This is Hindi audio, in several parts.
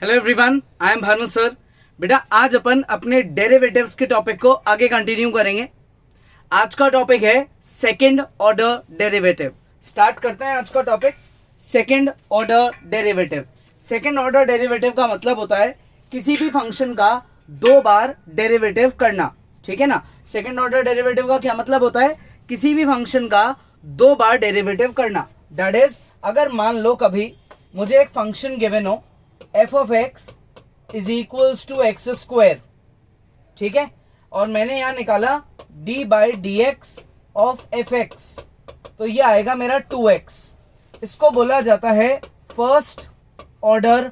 Hello everyone, I am Bhanu sir. बेटा आज अपन अपने डेरिवेटिव्स के टॉपिक को आगे कंटिन्यू करेंगे। आज का टॉपिक है सेकंड ऑर्डर डेरिवेटिव। स्टार्ट करते हैं आज का topic, second order derivative. Second order derivative का मतलब होता है किसी भी फंक्शन का दो बार डेरिवेटिव करना, ठीक है ना। सेकंड ऑर्डर डेरिवेटिव का क्या मतलब होता है, किसी भी फंक्शन का दो बार डेरिवेटिव करना। दैट इज, अगर मान लो कभी मुझे एक फंक्शन गिवन हो f of x is equals to x square, ठीक है, और मैंने यहां निकाला d by d x of f x, तो ये आएगा मेरा 2x। इसको बोला जाता है फर्स्ट ऑर्डर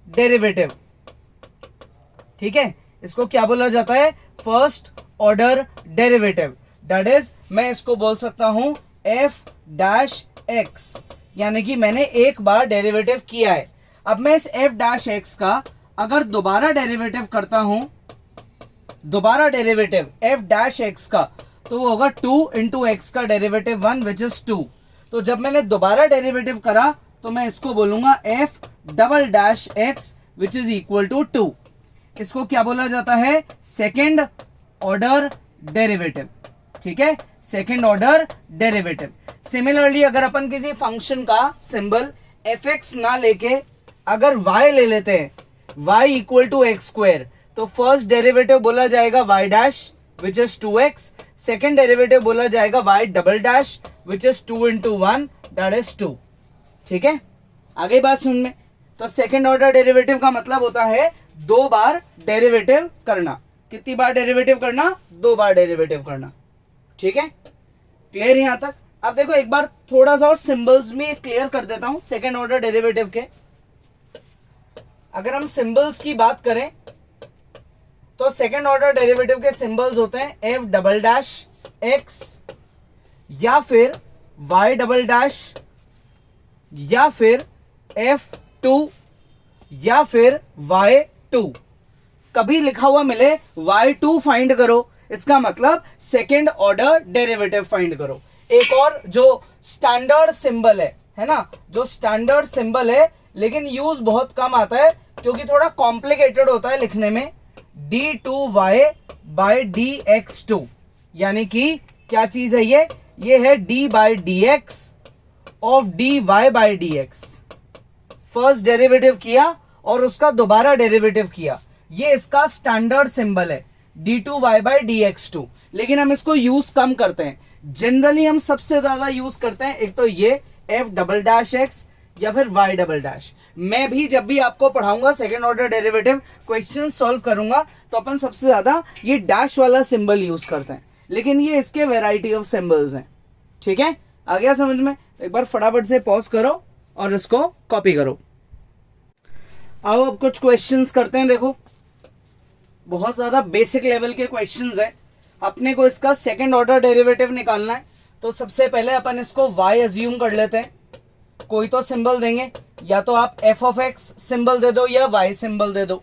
डेरिवेटिव, ठीक है। इसको क्या बोला जाता है, first order derivative. That is, मैं इसको बोल सकता हूं f डैश x, यानी कि मैंने एक बार डेरिवेटिव किया है। अब मैं इस f डैश x का अगर दोबारा डेरिवेटिव करता हूं, दोबारा डेरिवेटिव f डैश x का, तो वो होगा 2 इंटू एक्स का डेरिवेटिव 1 विच इज 2। तो जब मैंने दोबारा डेरिवेटिव करा तो मैं इसको बोलूंगा f double dash x which is equal to 2। इसको क्या बोला जाता है, सेकेंड ऑर्डर डेरिवेटिव, ठीक है, सेकेंड ऑर्डर डेरिवेटिव। सिमिलरली अगर अपन किसी फंक्शन का सिंबल fx ना लेके अगर y ले लेते हैं, y equal to x square, तो फर्स्ट डेरिवेटिव बोला जाएगा y dash which is 2x, second derivative बोला जाएगा y double dash which is 2 into 1 that is 2, ठीक है। आगे बात सुन में, तो सेकेंड ऑर्डर डेरिवेटिव का मतलब होता है दो बार डेरिवेटिव करना। कितनी बार डेरिवेटिव करना, दो बार डेरिवेटिव करना, ठीक है। क्लियर यहां तक। अब देखो एक बार थोड़ा सा और सिंबल्स में क्लियर कर देता हूं सेकेंड ऑर्डर डेरिवेटिव के। अगर हम सिंबल्स की बात करें तो सेकेंड ऑर्डर डेरिवेटिव के सिंबल्स होते हैं f डबल डैश x, या फिर y डबल डैश, या फिर f2, या फिर y2। कभी लिखा हुआ मिले y2 फाइंड करो, इसका मतलब सेकेंड ऑर्डर डेरिवेटिव फाइंड करो। एक और जो स्टैंडर्ड सिंबल है ना, जो स्टैंडर्ड सिंबल है लेकिन यूज बहुत कम आता है क्योंकि थोड़ा कॉम्प्लिकेटेड होता है लिखने में, d2y बाई dx2, यानी कि क्या चीज है ये है d by d x of dy by dx। First derivative किया और उसका दोबारा डेरिवेटिव किया, ये इसका स्टैंडर्ड सिंबल है d2y बाई dx2। लेकिन हम इसको यूज कम करते हैं, जनरली हम सबसे ज्यादा यूज करते हैं एक तो ये f डबल डैश x या फिर y डबल डैश। मैं भी जब भी आपको पढ़ाऊंगा second order derivative question solve करूंगा तो अपन सबसे ज्यादा ये डैश वाला सिंबल यूज करते हैं, लेकिन ये इसके वेराइटी ऑफ सिंबल्स हैं, ठीक है। आ गया समझ में। एक बार फटाफट से पॉज करो और इसको कॉपी करो। आओ अब कुछ क्वेश्चंस करते हैं। देखो बहुत ज्यादा बेसिक लेवल के क्वेश्चंस हैं। अपने को इसका सेकेंड ऑर्डर डेरिवेटिव निकालना है, तो सबसे पहले अपन इसको y अज्यूम कर लेते हैं। कोई तो सिंबल देंगे, या तो आप f ऑफ x सिंबल दे दो या y सिंबल दे दो।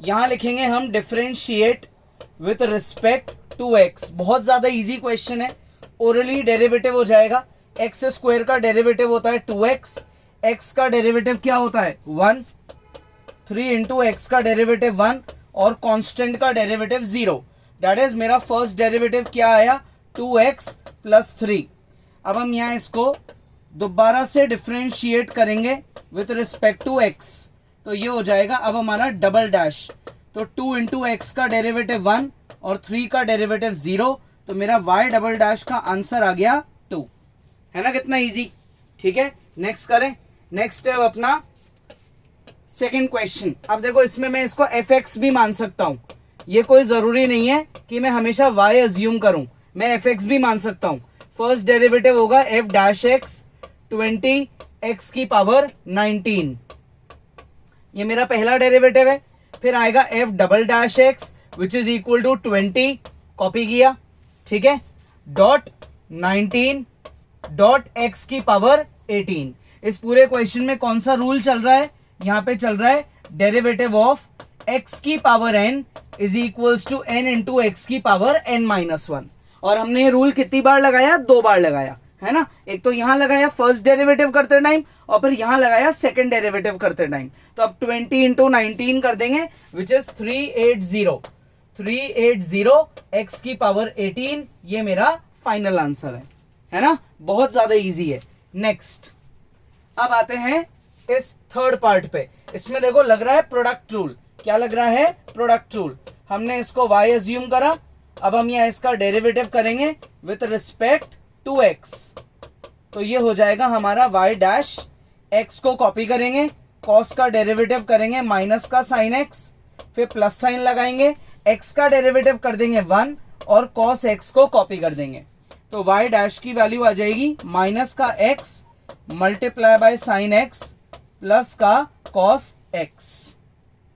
यहां लिखेंगे हम differentiate with respect to x। बहुत ज्यादा इजी क्वेश्चन है, ओरली डेरिवेटिव हो जाएगा। एक्स स्क्वायर का डेरिवेटिव होता है 2x, x का डेरिवेटिव क्या होता है 1, 3 इंटू एक्स का डेरिवेटिव 1 और कांस्टेंट का डेरिवेटिव 0। दैट इज मेरा फर्स्ट डेरिवेटिव क्या आया 2x प्लस 3। अब हम यहाँ इसको दोबारा से डिफरेंशिएट करेंगे विथ रिस्पेक्ट टू x, तो ये हो जाएगा अब हमारा डबल डैश, तो 2 इंटू एक्स का डेरिवेटिव 1 और 3 का डेरिवेटिव 0, तो मेरा y डबल डैश का आंसर आ गया 2। है ना कितना इजी, ठीक है। नेक्स्ट करें, नेक्स्ट है अपना सेकेंड क्वेश्चन। अब देखो इसमें मैं इसको fx भी मान सकता हूं, ये कोई जरूरी नहीं है कि मैं हमेशा y अज्यूम करूं, मैं fx भी मान सकता हूं। फर्स्ट डेरिवेटिव होगा f डैश x 20 x की पावर 19, ये मेरा पहला डेरिवेटिव है। फिर आएगा f double dash x which is equal to 20, copy किया, ठीक है, डॉट 19 डॉट x की पावर 18। इस पूरे क्वेश्चन में कौन सा रूल चल रहा है, यहां पे चल रहा है डेरिवेटिव ऑफ x की power n is equals to n into x की पावर n माइनस 1। और हमने ये रूल कितनी बार लगाया, दो बार लगाया, है ना। एक तो यहां लगाया फर्स्ट डेरिवेटिव करते टाइम और फिर यहां लगाया सेकंड डेरिवेटिव करते टाइम। तो अब 20 इंटू 19 कर देंगे विच इज 380 x की पावर 18। ये मेरा फाइनल आंसर है ना। बहुत ज्यादा इजी है। नेक्स्ट अब आते हैं इस थर्ड पार्ट पे। इसमें देखो लग रहा है प्रोडक्ट रूल। क्या लग रहा है? Product rule. हमने इसको y अज्यूम करा, अब हम यहाँ इसका डेरिवेटिव करेंगे विथ रिस्पेक्ट टू x। तो ये हो जाएगा हमारा y डैश, x को कॉपी करेंगे, cos का डेरिवेटिव करेंगे माइनस का sin x, फिर प्लस साइन लगाएंगे, x का डेरिवेटिव कर देंगे 1 और cos x को कॉपी कर देंगे। तो y डैश की वैल्यू आ जाएगी माइनस का x multiply by sine x plus का cos x।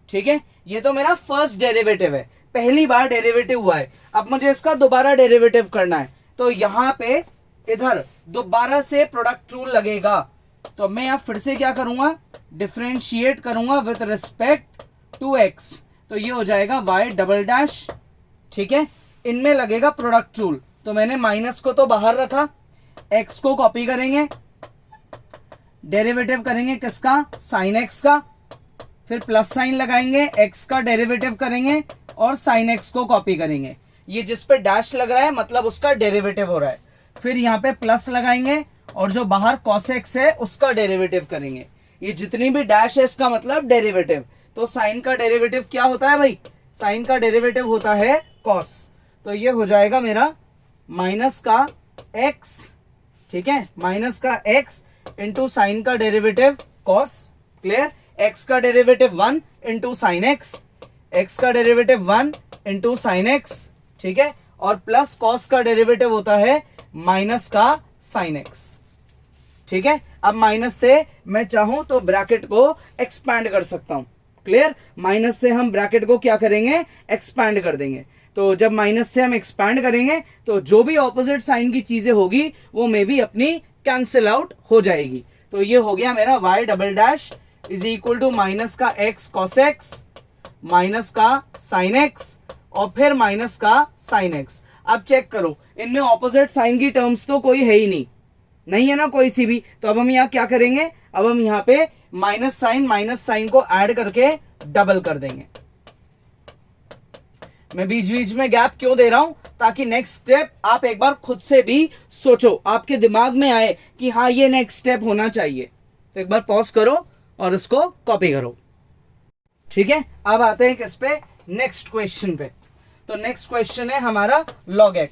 ठीक है, ये तो मेरा फर्स्ट डेरिवेटिव है, पहली बार डेरिवेटिव हुआ है। अब मुझे इसका दोबारा डेरिवेटिव करना है, तो यहां पे इधर दोबारा से प्रोडक्ट रूल लगेगा। तो मैं यहां फिर से क्या करूंगा? डिफरेंशिएट करूंगा विथ रिस्पेक्ट टू x। तो ये हो जाएगा y डबल डैश। ठीक है, इनमें लगेगा प्रोडक्ट रूल। तो मैंने माइनस को तो बाहर रखा, x को कॉपी करेंगे, डेरिवेटिव करेंगे किसका? साइन x का, फिर प्लस साइन लगाएंगे, x का डेरिवेटिव करेंगे और साइन x को कॉपी करेंगे। ये जिस पे डैश लग रहा है मतलब उसका डेरिवेटिव हो रहा है। फिर यहाँ पे प्लस लगाएंगे और जो बाहर cos x है उसका डेरिवेटिव करेंगे। ये जितनी भी डैश है इसका मतलब डेरिवेटिव। तो साइन का डेरिवेटिव क्या होता है भाई? साइन का डेरिवेटिव होता है cos। तो ये हो जाएगा मेरा माइनस का x, ठीक है, माइनस का x इंटू साइन का डेरिवेटिव cos। क्लियर? x का derivative 1 into sine x, x का डेरिवेटिव 1 इंटू साइन x, ठीक है, और प्लस cos का डेरिवेटिव होता है माइनस का साइन x। ठीक है, अब माइनस से मैं चाहूं तो ब्रैकेट को एक्सपैंड कर सकता हूं। क्लियर? माइनस से हम ब्रैकेट को क्या करेंगे? एक्सपैंड कर देंगे। तो जब माइनस से हम एक्सपैंड करेंगे तो जो भी ऑपोजिट साइन की चीजें होगी वो मे भी अपनी कैंसिल आउट हो जाएगी। तो ये हो गया मेरा y double dash is equal to minus का x cos x माइनस का साइन x और फिर माइनस का साइन x। अब चेक करो, इनमें ऑपोजिट साइन की टर्म्स तो कोई है ही नहीं है ना कोई सी भी। तो अब हम यहाँ क्या करेंगे? अब हम यहाँ पे माइनस साइन को ऐड करके डबल कर देंगे। मैं बीच बीच में गैप क्यों दे रहा हूं? ताकि नेक्स्ट स्टेप आप एक बार खुद से भी सोचो, आपके दिमाग में आए कि हाँ ये नेक्स्ट स्टेप होना चाहिए। तो एक बार पॉज करो और इसको कॉपी करो। ठीक है, अब आते हैं किस पे? नेक्स्ट क्वेश्चन पे। तो नेक्स्ट क्वेश्चन है हमारा log x,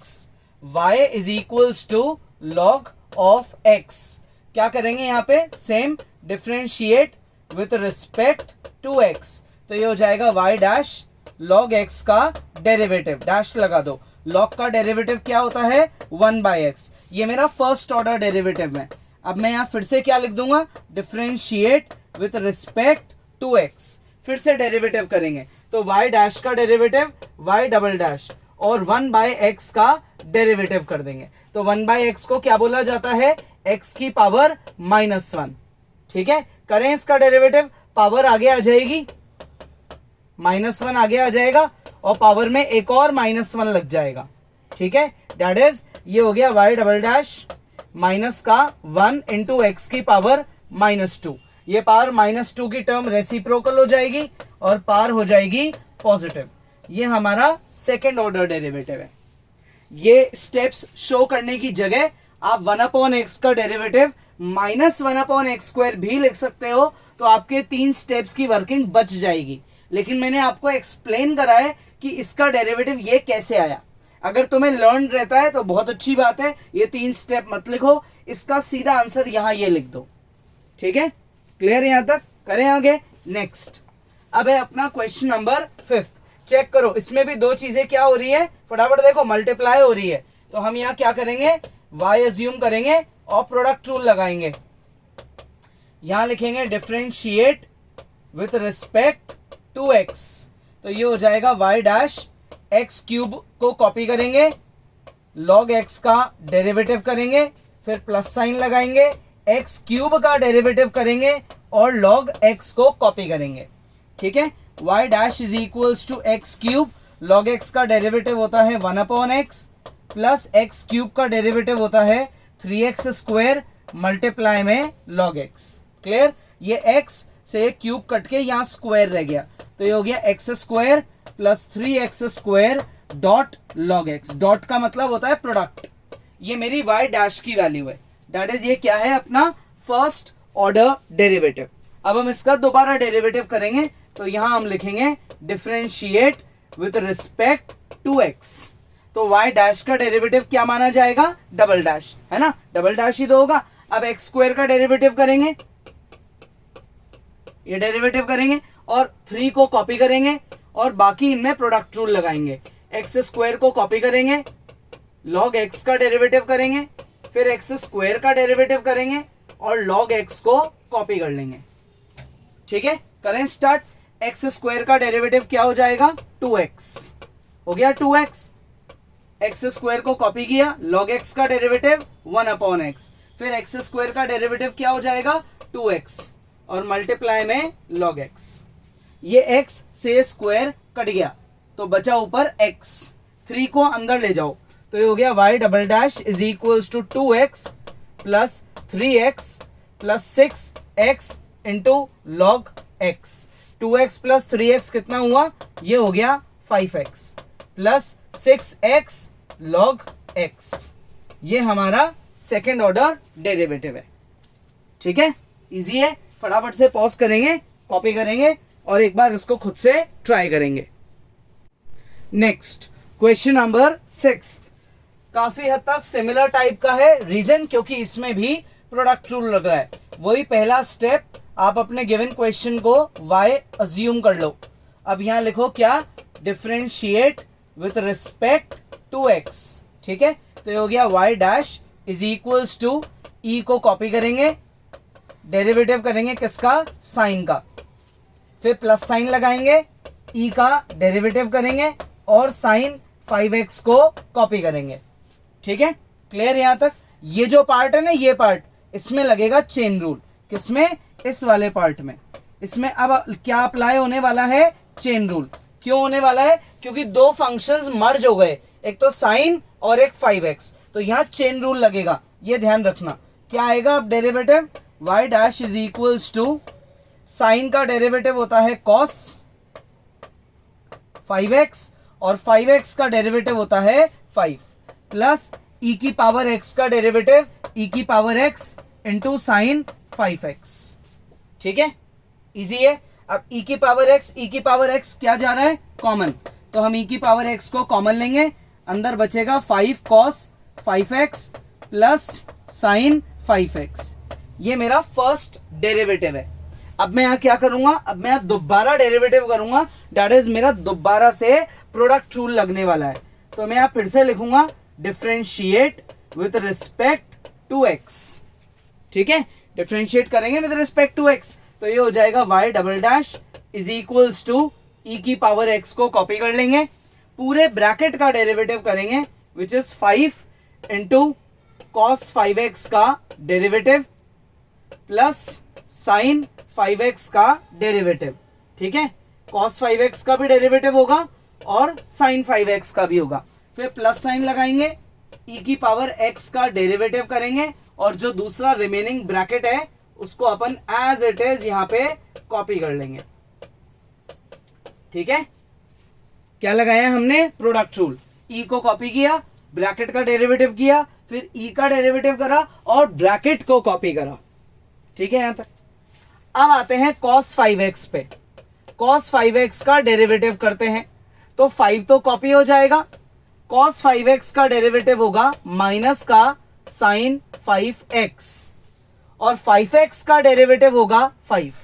y is equals to log of x। क्या करेंगे यहाँ पे? Same differentiate with respect to x। तो ये हो जाएगा y डैश log x का डेरिवेटिव, डैश लगा दो। log का डेरिवेटिव क्या होता है? 1/x। ये मेरा फर्स्ट ऑर्डर डेरिवेटिव है। अब मैं यहाँ फिर से क्या लिख दूंगा? Differentiate with respect to x। फिर से डेरिवेटिव करेंगे तो y डैश का डेरिवेटिव y डबल डैश और 1/x का डेरिवेटिव कर देंगे। तो 1/x को क्या बोला जाता है? x की पावर -1। ठीक है, करें इसका डेरिवेटिव, पावर आगे आ जाएगी, -1 आगे आ जाएगा और पावर में एक और -1 लग जाएगा। ठीक है, दैट इज ये हो गया y डबल डैश माइनस का 1 इंटू एक्स की पावर -2। ये पावर -2 की टर्म रेसिप्रोकल हो जाएगी और पावर हो जाएगी पॉजिटिव। ये हमारा सेकेंड ऑर्डर डेरिवेटिव है। ये स्टेप्स शो करने की जगह आप 1/x का डेरिवेटिव -1/x² भी लिख सकते हो, तो आपके 3 स्टेप्स की वर्किंग बच जाएगी। लेकिन मैंने आपको एक्सप्लेन करा है कि इसका डेरिवेटिव ये कैसे आया। अगर तुम्हें लर्न रहता है तो बहुत अच्छी बात है, ये 3 स्टेप मत लिखो, इसका सीधा आंसर यहां ये लिख दो। ठीक है, क्लियर? यहां तक करें आगे। नेक्स्ट अब है अपना क्वेश्चन नंबर 5। चेक करो, इसमें भी 2 चीजें क्या हो रही है, फटाफट देखो, मल्टीप्लाई हो रही है। तो हम यहाँ क्या करेंगे? y अज्यूम करेंगे और प्रोडक्ट रूल लगाएंगे। यहां लिखेंगे differentiate with respect to x। तो ये हो जाएगा y डैश x क्यूब को कॉपी करेंगे, log x का डेरिवेटिव करेंगे, फिर प्लस साइन लगाएंगे, x क्यूब का डेरिवेटिव करेंगे और log x को कॉपी करेंगे। ठीक है, y dash is equals to x cube, log x का डेरिवेटिव होता है 1/x प्लस x क्यूब का डेरिवेटिव होता है 3x स्क्वायर मल्टीप्लाई में log x। क्लियर? ये x से क्यूब कट के यहाँ स्क्वायर रह गया, तो ये हो गया x square plus 3x square dot log x। Dot का मतलब होता है प्रोडक्ट। ये मेरी y डैश की वैल्यू है, दैट इज ये क्या है अपना फर्स्ट ऑर्डर डेरिवेटिव। अब हम इसका दोबारा डेरिवेटिव करेंगे, तो यहां हम लिखेंगे differentiate with respect to x। तो y डैश का डेरिवेटिव क्या माना जाएगा? डबल डैश, है ना? डबल डैश ही तो होगा। अब x स्क्वायर का डेरिवेटिव करेंगे, ये डेरिवेटिव करेंगे और 3 को कॉपी करेंगे और बाकी इनमें प्रोडक्ट रूल लगाएंगे। x स्क्वायर को कॉपी करेंगे, log x का डेरिवेटिव करेंगे, फिर x स्क्वायर का डेरिवेटिव करेंगे और log x को कॉपी कर लेंगे। ठीक है, करें स्टार्ट। x स्क्वायर का डेरिवेटिव क्या हो जाएगा? 2x हो गया 2x। x स्क्वायर को कॉपी किया, log x का डेरिवेटिव 1/x, फिर x स्क्वायर का डेरिवेटिव क्या हो जाएगा? 2x और मल्टीप्लाई में log x। ये x से स्क्वायर कट गया तो बचा ऊपर x। 3 को अंदर ले जाओ तो ये हो गया y double dash is equals to 2x plus 3x plus 6x into log x। 2x plus 3x कितना हुआ? ये हो गया 5x plus 6x log x। ये हमारा सेकेंड ऑर्डर डेरिवेटिव है। ठीक है, इजी है। फटाफट से पॉज करेंगे, कॉपी करेंगे और एक बार इसको खुद से ट्राई करेंगे। नेक्स्ट क्वेश्चन नंबर 6 काफी हद तक सिमिलर टाइप का है। रीजन क्योंकि इसमें भी प्रोडक्ट रूल लग रहा है। वही पहला स्टेप, आप अपने गिवन क्वेश्चन को y अज्यूम कर लो। अब यहां लिखो क्या? Differentiate with respect to x। ठीक है, तो ये हो गया y dash is equals to e को कॉपी करेंगे, डेरिवेटिव करेंगे किसका? साइन का, फिर प्लस साइन लगाएंगे, e का डेरिवेटिव करेंगे और साइन 5x को कॉपी करेंगे। ठीक है, क्लियर यहां तक? ये जो पार्ट है ना, ये पार्ट, इसमें लगेगा चेन रूल। किसमें? इस वाले पार्ट में। इसमें अब क्या अप्लाई होने वाला है? Chain rule. क्यों होने वाला है? क्योंकि दो फंक्शंस मर्ज हो गए, एक तो साइन और एक 5x, तो यहां चेन रूल लगेगा। ये ध्यान रखना। क्या आएगा अब derivative? y dash is equals to sine का डेरिवेटिव होता है cos 5x और 5x का डेरिवेटिव होता है 5 प्लस e की पावर x का डेरिवेटिव e की power x into sine 5x। ठीक है, इजी है। अब e की पावर x क्या जा रहा है? कॉमन, तो हम e की पावर x को कॉमन लेंगे, अंदर बचेगा 5 cos 5x plus sign 5x। ये मेरा फर्स्ट डेरिवेटिव है। अब मैं यहाँ क्या करूंगा? अब मैं यहाँ दोबारा डेरिवेटिव करूंगा, दैट इज मेरा दोबारा से प्रोडक्ट रूल लगने वाला है। तो मैं यहाँ फिर से लिखूंगा differentiate with respect to x। ठीक है, डिफरेंशिएट करेंगे विथ रिस्पेक्ट टू x, तो ये हो जाएगा y double dash is equals to e की पावर x को कॉपी कर लेंगे, पूरे ब्रैकेट का डेरिवेटिव करेंगे which is 5 into cos 5x का डेरिवेटिव प्लस साइन 5x का डेरिवेटिव। ठीक है, cos 5x का भी डेरिवेटिव होगा और sin 5x का भी होगा। फिर प्लस साइन लगाएंगे, e की पावर x का डेरिवेटिव करेंगे और जो दूसरा रिमेनिंग ब्रैकेट है उसको अपन एज इट इज यहां पे कॉपी कर लेंगे। ठीक है, क्या लगाया हमने? Product rule. e को कॉपी किया, ब्रैकेट का डेरिवेटिव किया, फिर e का डेरिवेटिव करा और ब्रैकेट को कॉपी करा। ठीक है यहां तक। अब आते हैं cos 5x पे। cos 5x का डेरिवेटिव करते हैं, तो 5 तो कॉपी हो जाएगा, cos 5x का डेरिवेटिव होगा माइनस का sin 5x और 5x का डेरिवेटिव होगा 5।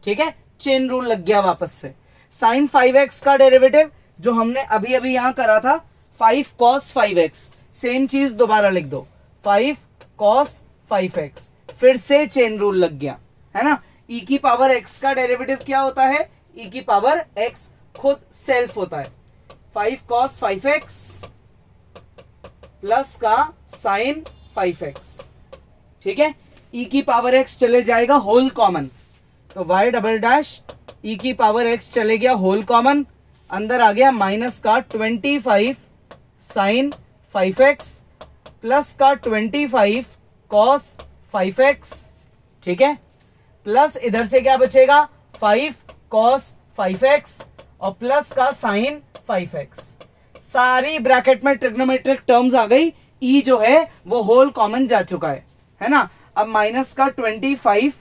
ठीक है, चेन रूल लग गया वापस से। sin 5x का डेरिवेटिव जो हमने अभी अभी यहां करा था 5 cos 5x, सेम चीज दोबारा लिख दो, 5 cos 5x, फिर से चेन रूल लग गया, है ना। e की पावर x का डेरिवेटिव क्या होता है? e की पावर x खुद सेल्फ होता है, 5 cos 5x प्लस का sin 5x। ठीक है, e की पावर x चले जाएगा होल कॉमन, तो y डबल डैश e की पावर x चले गया होल कॉमन, अंदर आ गया माइनस का 25 sin 5x प्लस का 25 कॉस 5x, ठीक है, प्लस इधर से क्या बचेगा 5 कॉस 5x और प्लस का साइन 5x। सारी ब्रैकेट में ट्रिग्नोमेट्रिक टर्म्स आ गई, ई जो है वो होल कॉमन जा चुका है ना। अब माइनस का 25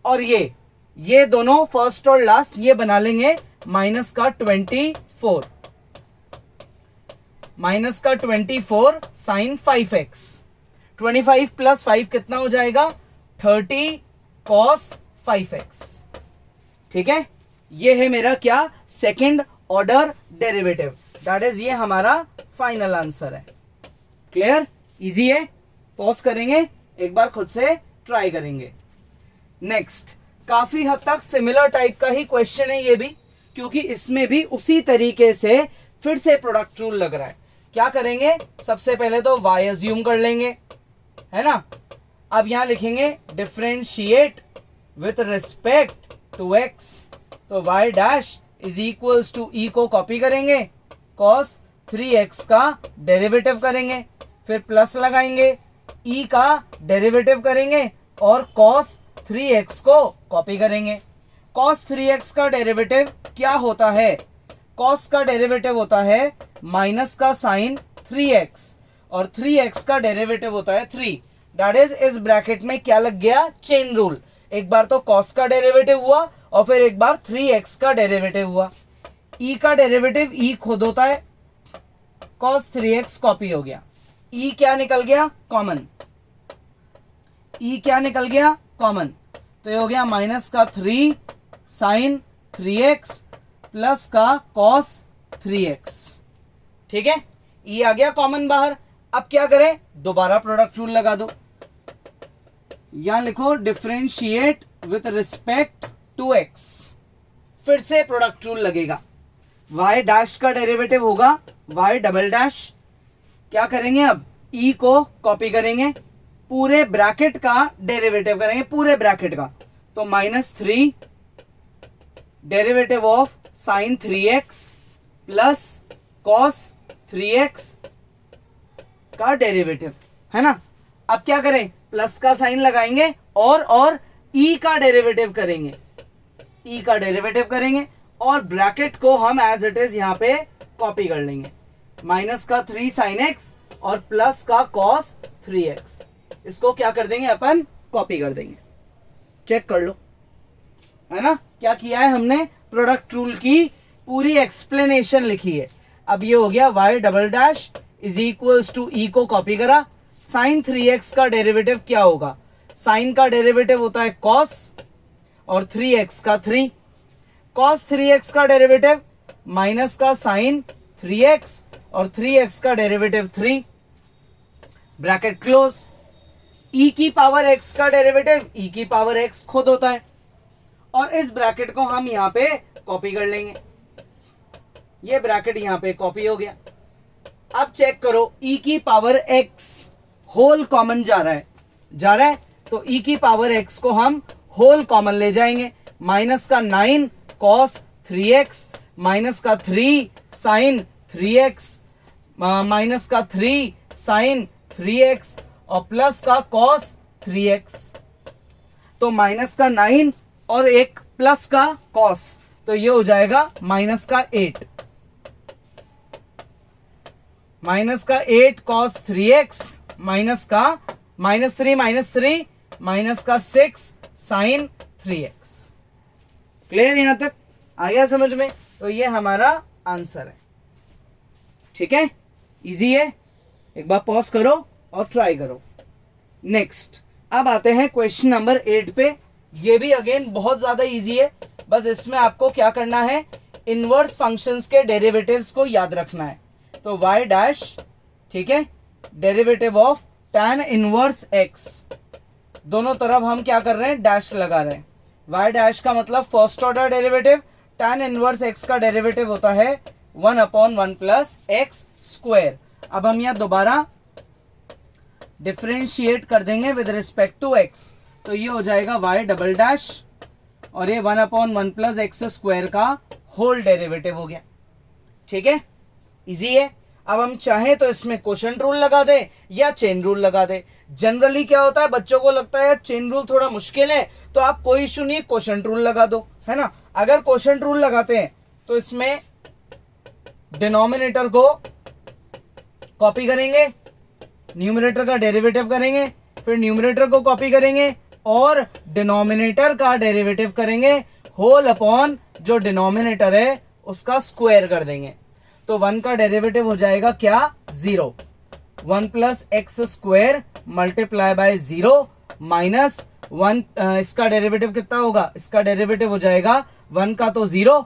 और ये दोनों फर्स्ट और लास्ट ये बना लेंगे माइनस का 24, माइनस का 24 साइन 5x। 25 प्लस 5 कितना हो जाएगा 30 कॉस 5x, ठीक है। ये है मेरा क्या second order derivative, that is ये हमारा फाइनल आंसर है। क्लियर, इजी है। पॉज करेंगे, एक बार खुद से ट्राई करेंगे। नेक्स्ट, काफी हद तक सिमिलर टाइप का ही क्वेश्चन है ये भी, क्योंकि इसमें भी उसी तरीके से फिर से प्रोडक्ट रूल लग रहा है। क्या करेंगे, सबसे पहले तो y अज्यूम कर लेंगे, है ना। अब यहां लिखेंगे differentiate with respect to x, तो y dash is equals to e को कॉपी करेंगे, cos 3x का डेरिवेटिव करेंगे, फिर प्लस लगाएंगे, e का डेरिवेटिव करेंगे और cos 3x को कॉपी करेंगे। cos 3x का डेरिवेटिव क्या होता है, cos का डेरिवेटिव होता है माइनस का साइन 3x और 3x का डेरिवेटिव होता है 3, दैट इज इस ब्रैकेट में क्या लग गया चेन रूल। एक बार तो cos का डेरिवेटिव हुआ और फिर एक बार 3x का डेरिवेटिव हुआ। e का डेरिवेटिव e खुद होता है, cos 3x कॉपी हो गया, e क्या निकल गया कॉमन, e क्या निकल गया कॉमन, तो ये हो गया माइनस का 3 साइन 3x प्लस का cos 3x, ठीक है। e आ गया कॉमन बाहर। अब क्या करें, दोबारा प्रोडक्ट रूल लगा दो, यहां लिखो differentiate with respect to x, फिर से प्रोडक्ट रूल लगेगा। y डैश का डेरिवेटिव होगा y डबल डैश, क्या करेंगे अब e को कॉपी करेंगे, पूरे ब्रैकेट का डेरिवेटिव करेंगे, पूरे ब्रैकेट का, तो -3 derivative of sine 3x plus cos 3x का डेरिवेटिव, है ना। अब क्या करें, प्लस का साइन लगाएंगे और e का डेरिवेटिव करेंगे, e का डेरिवेटिव करेंगे और ब्रैकेट को हम एज इट इज यहां पे कॉपी कर लेंगे, माइनस का 3 साइन x और प्लस का cos 3x, इसको क्या कर देंगे अपन कॉपी कर देंगे। चेक कर लो, है ना, क्या किया है हमने, प्रोडक्ट रूल की पूरी एक्सप्लेनेशन लिखी है। अब ये हो गया y double dash is equals to e को कॉपी करा, साइन 3x का डेरिवेटिव क्या होगा, साइन का डेरिवेटिव होता है cos और 3x का 3, cos 3x का डेरिवेटिव माइनस का साइन 3x और 3x का डेरिवेटिव 3, ब्रैकेट क्लोज। e की पावर x का डेरिवेटिव e की पावर x खुद होता है और इस ब्रैकेट को हम यहां पे कॉपी कर लेंगे, ये ब्रैकेट यहां पे कॉपी हो गया। अब चेक करो, e की पावर x होल कॉमन जा रहा है, तो e की पावर x को हम होल कॉमन ले जाएंगे, माइनस का 9 cos 3x माइनस का 3 साइन 3x माइनस का 3 साइन 3x और प्लस का cos 3x, तो माइनस का 9 और एक प्लस का cos, तो ये हो जाएगा माइनस का 8, माइनस का 8 cos 3x माइनस का -3 माइनस का 6 साइन 3x। क्लियर, यहां तक आ गया समझ में, तो ये हमारा आंसर है, ठीक है, इजी है। एक बार पॉज करो और ट्राई करो। नेक्स्ट, अब आते हैं क्वेश्चन नंबर 8 पे। ये भी अगेन बहुत ज्यादा इजी है, बस इसमें आपको क्या करना है, इनवर्स फंक्शंस के डेरिवेटिव्स को याद रखना है। तो y डैश, ठीक है, derivative of tan inverse x, दोनों तरफ हम क्या कर रहे हैं, डैश लगा रहे हैं। y डैश का मतलब first order derivative, tan inverse x का डेरिवेटिव होता है 1/1 प्लस एक्स स्क्वायर। अब हम यहां दोबारा डिफरेंशिएट कर देंगे विद रिस्पेक्ट टू x, तो ये हो जाएगा y डबल डैश और ये 1/1 प्लस एक्स स्क्वायर का होल डेरिवेटिव हो गया, ठीक है, इजी है। अब हम चाहें तो इसमें क्वोशंट रूल लगा दे या चेन रूल लगा दे। जनरली क्या होता है, बच्चों को लगता है यार चेन रूल थोड़ा मुश्किल है, तो आप कोई इशू नहीं, क्वोशंट रूल लगा दो, है ना। अगर क्वोशंट रूल लगाते हैं तो इसमें डिनोमिनेटर को कॉपी करेंगे, न्यूमरेटर का डेरिवेटिव करेंगे, फिर न्यूमरेटर को कॉपी करेंगे और डिनोमिनेटर का डेरिवेटिव करेंगे, होल अपॉन जो डिनोमिनेटर है उसका स्क्वायर कर देंगे। तो 1 का डेरिवेटिव हो जाएगा क्या, 0। 1 plus x square multiply by 0 minus 1, इसका डेरिवेटिव कितना होगा, इसका डेरिवेटिव हो जाएगा 1 का तो 0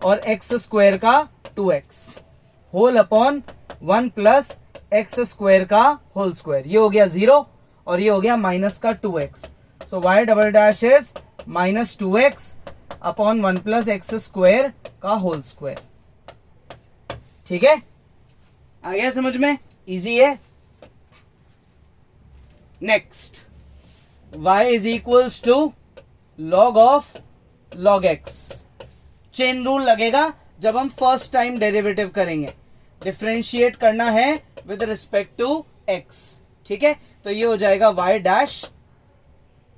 और एक्स स्क्वायर का 2x whole upon 1 plus x square का होल स्क्वायर। ये हो गया 0 और ये हो गया माइनस का 2x। So y double dash is minus 2x upon 1 plus x square का होल स्क्वायर। ठीक है, आ गया समझ में, इजी है। Next, y is equals to log of log x। Chain rule लगेगा जब हम फर्स्ट टाइम डेरिवेटिव करेंगे, डिफरेंशिएट करना है विद रिस्पेक्ट टू x। ठीक है, तो ये हो जाएगा y डैश,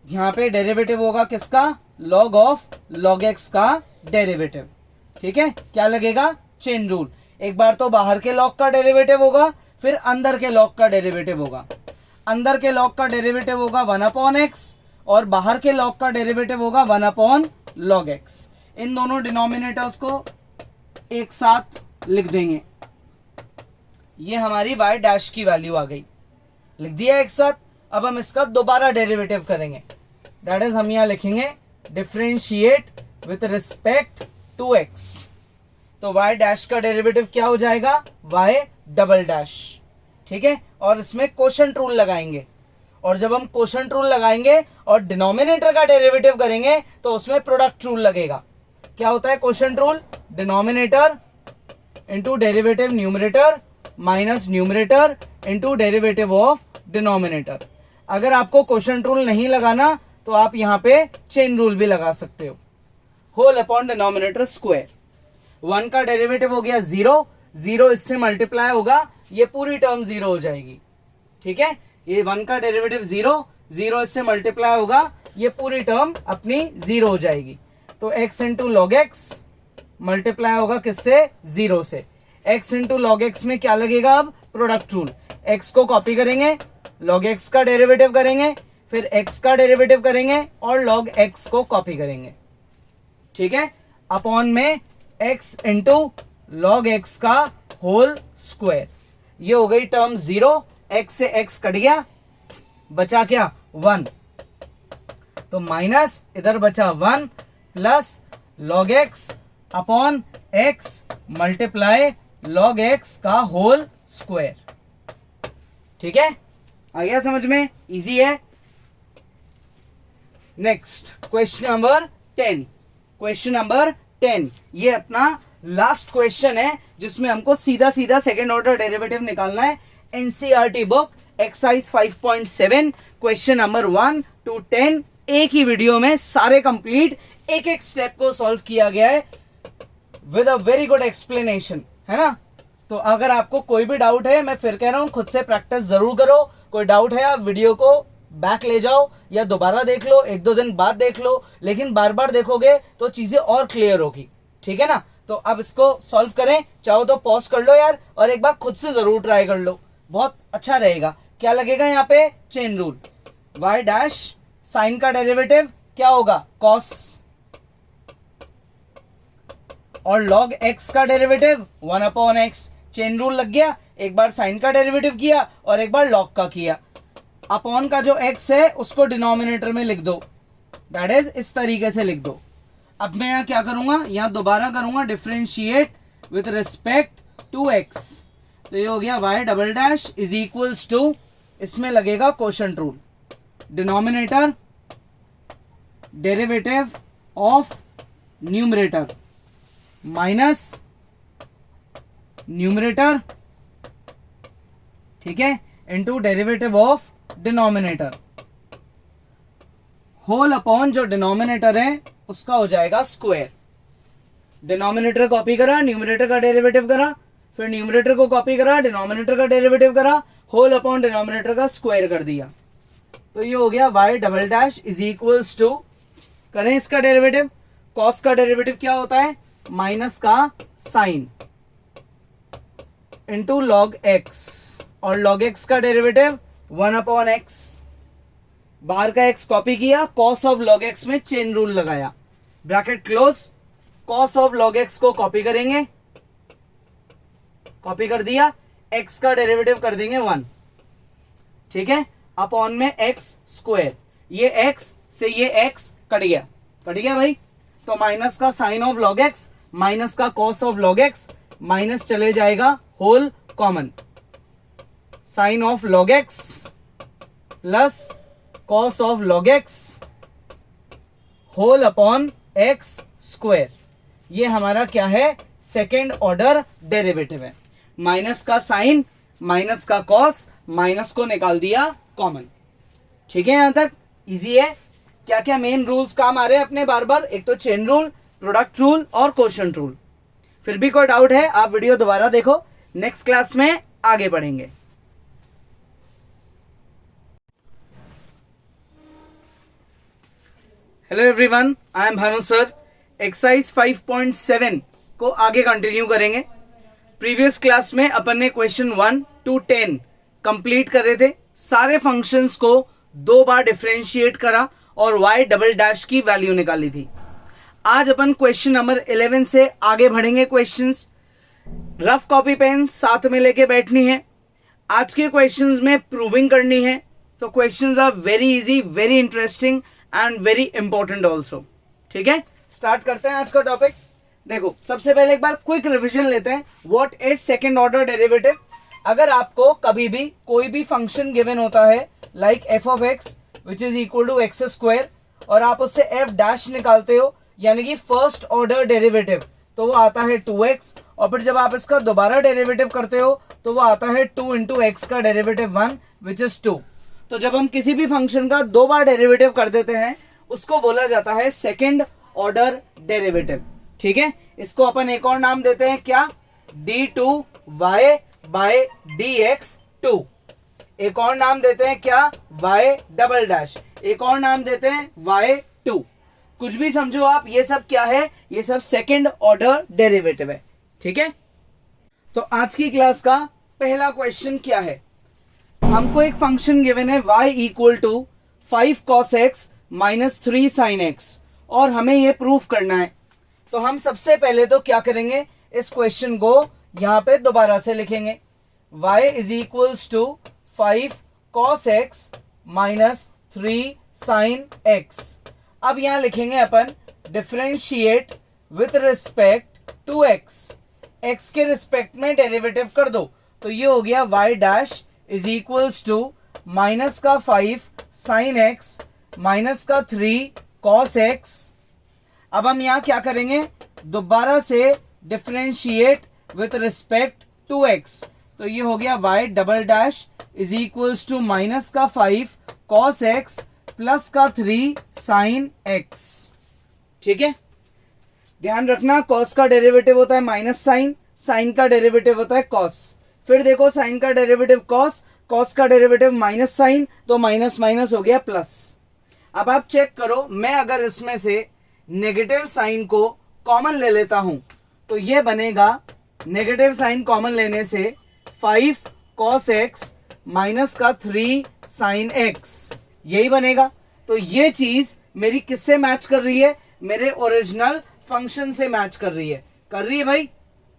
यहां पे डेरिवेटिव होगा किसका, log ऑफ log x का डेरिवेटिव। ठीक है, क्या लगेगा, चेन रूल। एक बार तो बाहर के log का डेरिवेटिव होगा, फिर अंदर के log का डेरिवेटिव होगा। अंदर के log का डेरिवेटिव होगा 1 अपॉन x और बाहर के log का डेरिवेटिव होगा 1 अपॉन log x। इन दोनों डिनोमिनेटर्स को एक साथ लिख देंगे। ये हमारी y डैश की वैल्यू आ गई, लिख दिया एक साथ। अब हम इसका दोबारा डेरिवेटिव करेंगे, दैट इज हम यहां लिखेंगे differentiate with respect to x। तो y डैश का डेरिवेटिव क्या हो जाएगा, y डबल डैश। ठीक है, और इसमें क्वोशंट रूल लगाएंगे, और जब हम क्वोशंट रूल लगाएंगे और डिनोमिनेटर का डेरिवेटिव करेंगे तो उसमें प्रोडक्ट रूल लगेगा। क्या होता है quotient rule, denominator into derivative numerator minus numerator into derivative of denominator. अगर आपको क्वोशंट रूल नहीं लगाना तो आप यहां पे चेन रूल भी लगा सकते हो, होल अपॉन डिनोमिनेटर स्क्वायर। 1 का डेरिवेटिव हो गया 0, 0 इससे मल्टीप्लाई होगा, ये पूरी टर्म 0 हो जाएगी। ठीक है, ये 1 का डेरिवेटिव 0, 0 इससे मल्टीप्लाई होगा, ये पूरी टर्म अपनी 0 हो जाएगी। तो x into log x multiply होगा किससे, 0 से। x इंटू लॉग एक्स में क्या लगेगा, अब प्रोडक्ट रूल। x को कॉपी करेंगे, log x का डेरिवेटिव करेंगे, फिर x का डेरिवेटिव करेंगे और log x को कॉपी करेंगे। ठीक है, अपॉन में x इंटू log x का होल स्क्वायर। ये हो गई टर्म 0, x से x कट गया, बचा क्या 1, तो माइनस इधर बचा 1 plus log x upon x multiply log x का होल स्क्वायर। ठीक है, आ गया समझ में, इजी है। Next question number 10। Question number 10 ये अपना लास्ट क्वेश्चन है जिसमें हमको सीधा सीधा सेकेंड ऑर्डर डेरिवेटिव निकालना है। NCERT book exercise 5.7 question number 1 to 10 एक ही वीडियो में सारे कंप्लीट एक एक स्टेप को सॉल्व किया गया है with a very good explanation, है ना। तो अगर आपको कोई भी डाउट है, मैं फिर कह रहा हूं खुद से प्रैक्टिस जरूर करो। कोई डाउट है आप वीडियो को बैक ले जाओ या दोबारा देख लो, 1-2 दिन बाद देख लो, लेकिन बार बार देखोगे तो चीजें और क्लियर होगी। ठीक है ना, तो अब इसको सॉल्व करें। चाहो तो पॉज कर लो यार और एक बार खुद से जरूर ट्राई कर लो, बहुत अच्छा रहेगा। क्या लगेगा यहाँ पे, chain rule. y dash sign का डेरिवेटिव क्या होगा, cos, और log x का derivative 1 upon x। Chain rule लग गया, एक बार साइन का डेरिवेटिव किया और एक बार log का किया। अपॉन का जो x है उसको डिनोमिनेटर में लिख दो, दैट इज इस तरीके से लिख दो। अब मैं यहाँ क्या करूंगा, यहाँ दोबारा करूंगा differentiate with respect to x। तो ये हो गया y double dash is equals to, इसमें लगेगा quotient rule, denominator derivative of numerator minus numerator, ठीक है, into derivative of denominator, whole upon जो डिनोमिनेटर है उसका हो जाएगा स्क्वायर। डिनोमिनेटर कॉपी करा, न्यूमरेटर का डेरिवेटिव करा, फिर न्यूमरेटर को कॉपी करा, डिनोमिनेटर का डेरिवेटिव करा, होल अपॉन डिनोमिनेटर का स्क्वायर कर दिया। तो ये हो गया y double dash is equals to, करें इसका डेरिवेटिव, कॉस का डेरिवेटिव क्या होता है, माइनस का साइन इंटू लॉग एक्स, और लॉग एक्स का डेरिवेटिव 1 अपॉन एक्स, बाहर का x कॉपी किया, कॉस ऑफ लॉग एक्स में चेन रूल लगाया, bracket close, cos of log x को कॉपी करेंगे, कॉपी कर दिया, x का डेरिवेटिव कर देंगे 1, ठीक है, अपॉन में x स्क्वायर, ये x से ये x कट गया, कट गया भाई, तो माइनस का sine of log x minus का cos of log x, minus चले जाएगा, whole common, sine of log x plus cos of log x whole upon x square, ये हमारा क्या है, सेकेंड ऑर्डर डेरिवेटिव है। माइनस का साइन, माइनस का कॉस, माइनस को निकाल दिया कॉमन, ठीक है, यहां तक इजी है। क्या क्या मेन रूल्स काम आ रहे हैं अपने बार बार, एक तो चेन रूल, प्रोडक्ट रूल और कोशेंट रूल। फिर भी कोई डाउट है आप वीडियो दोबारा देखो, नेक्स्ट क्लास में आगे बढ़ेंगे। Hello everyone, I am Bhanu sir. Exercise 5.7 को आगे कंटिन्यू करेंगे। प्रीवियस क्लास में अपन ने क्वेश्चन 1 to 10 कंप्लीट करे थे, सारे फंक्शंस को 2 बार डिफरेंशिएट करा और y डबल डैश की वैल्यू निकाली थी। आज अपन क्वेश्चन नंबर 11 से आगे बढ़ेंगे। क्वेश्चंस रफ कॉपी पेन साथ में लेके बैठनी है। आज के क्वेश्चंस में प्रूविंग करनी है, तो questions are very easy, very interesting and very important also. ठीक है, स्टार्ट करते हैं आज का टॉपिक। देखो, सबसे पहले एक बार क्विक रिविजन लेते हैं। What is second order derivative? अगर आपको कभी भी कोई भी फंक्शन गिवन होता है like f of x which is equal to x square, और आप उससे एफ डैश निकालते हो यानी कि फर्स्ट ऑर्डर डेरिवेटिव, तो वो आता है 2x, और फिर जब आप इसका दोबारा डेरिवेटिव करते हो तो वो आता है 2 इंटू एक्स का डेरिवेटिव 1 विच इज 2। तो जब हम किसी भी फंक्शन का 2 बार डेरिवेटिव कर देते हैं उसको बोला जाता है सेकेंड ऑर्डर डेरिवेटिव। ठीक है, इसको अपन एक और नाम देते हैं क्या, d2y बाय dx2। एक और नाम देते हैं क्या, y डबल डैश। एक और नाम देते हैं y2। कुछ भी समझो आप, ये सब क्या है, ये सब सेकेंड ऑर्डर डेरिवेटिव है। ठीक है, तो आज की क्लास का पहला क्वेश्चन क्या है, हमको एक फंक्शन गिवन है y equal to 5 cos x minus 3 sin x, और हमें ये प्रूफ करना है। तो हम सबसे पहले तो क्या करेंगे, इस क्वेश्चन को यहां पे दोबारा से लिखेंगे। y is equals to 5 cos x minus 3 sin x। अब यहां लिखेंगे अपन differentiate with respect to x, x के रिस्पेक्ट में डेरिवेटिव कर दो, तो ये हो गया y dash is equals to minus का 5 sin x माइनस का 3 cos x। अब हम यहां क्या करेंगे, दोबारा से differentiate with respect to x, तो ये हो गया y double dash is equals to minus का 5 cos x प्लस का 3 sin x। ठीक है, ध्यान रखना cos का डेरिवेटिव होता है माइनस साइन, साइन का डेरिवेटिव होता है cos। फिर देखो साइन का डेरिवेटिव cos, cos का डेरिवेटिव माइनस साइन, तो माइनस माइनस हो गया प्लस। अब आप चेक करो, मैं अगर इसमें से नेगेटिव साइन को कॉमन ले लेता हूं तो ये बनेगा, नेगेटिव साइन कॉमन लेने से 5 cos x माइनस का 3 sin x, यही बनेगा। तो ये चीज मेरी किससे मैच कर रही है, मेरे ओरिजिनल फंक्शन से मैच कर रही है। कर रही है भाई,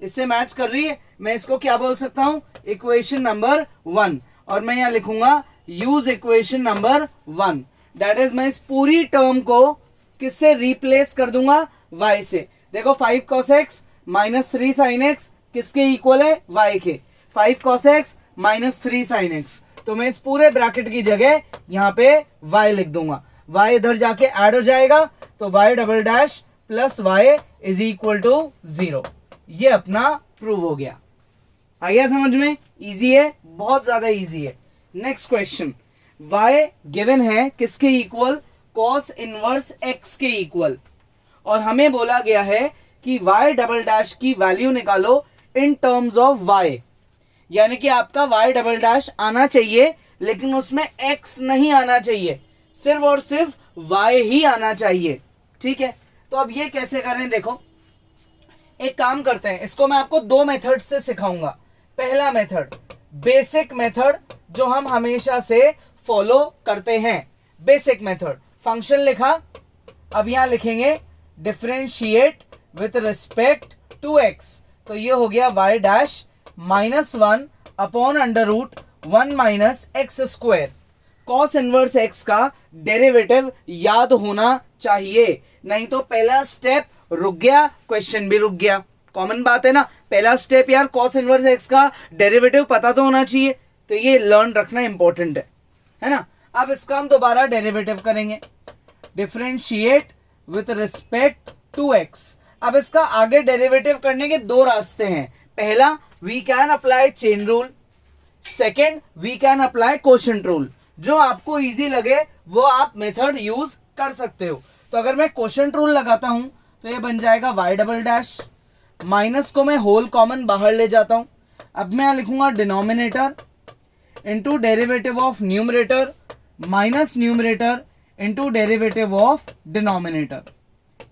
इससे मैच कर रही है। मैं इसको क्या बोल सकता हूं, इक्वेशन नंबर 1, और मैं यहां लिखूंगा use equation number 1। That is मैं इस पूरी टर्म को किससे रिप्लेस कर दूंगा, y से। देखो 5 cos x minus 3 sin x किसके इक्वल है, y के। 5 cos x minus 3 sin x, तो मैं इस पूरे ब्रैकेट की जगह यहां पे y लिख दूंगा, y इधर जाके ऐड हो जाएगा, तो y double dash plus y is equal to 0। ये अपना प्रूव हो गया। आ गया समझ में? इजी है, बहुत ज्यादा इजी है। नेक्स्ट क्वेश्चन, y गिवन है किसके इक्वल, cos इनवर्स x के इक्वल, और हमें बोला गया है कि y डबल डैश की वैल्यू निकालो इन टर्म्स ऑफ y, यानी कि आपका y डबल डैश आना चाहिए लेकिन उसमें x नहीं आना चाहिए, सिर्फ और सिर्फ y ही आना चाहिए। ठीक है, तो अब ये कैसे करें, देखो एक काम करते हैं, इसको मैं आपको दो मेथड से सिखाऊंगा। पहला मेथड बेसिक मेथड जो हम हमेशा से फॉलो करते हैं, बेसिक मेथड, फंक्शन लिखा, अब यहां लिखेंगे differentiate with respect to x, तो ये हो गया y dash -1 upon under root 1 minus x square. Cos inverse x का डेरिवेटिव याद होना चाहिए, नहीं तो पहला स्टेप रुक गया, क्वेश्चन भी रुक गया। कॉमन बात है ना, पहला स्टेप यार कॉस इनवर्स x का डेरिवेटिव पता तो होना चाहिए, तो ये लर्न रखना इंपॉर्टेंट है ना। अब इसका हम दोबारा डेरिवेटिव करेंगे, differentiate with respect to x। अब इसका आगे डेरिवेटिव करने के दो रास्ते हैं, पहला we can apply chain rule, second we can apply quotient rule. जो आपको इजी लगे वो आप मेथड यूज कर सकते हो। तो अगर मैं क्वोशंट रूल लगाता हूं तो ये बन जाएगा y डबल डैश, माइनस को मैं होल कॉमन बाहर ले जाता हूं, अब मैं यहां लिखूंगा denominator into derivative of numerator minus numerator into derivative of denominator.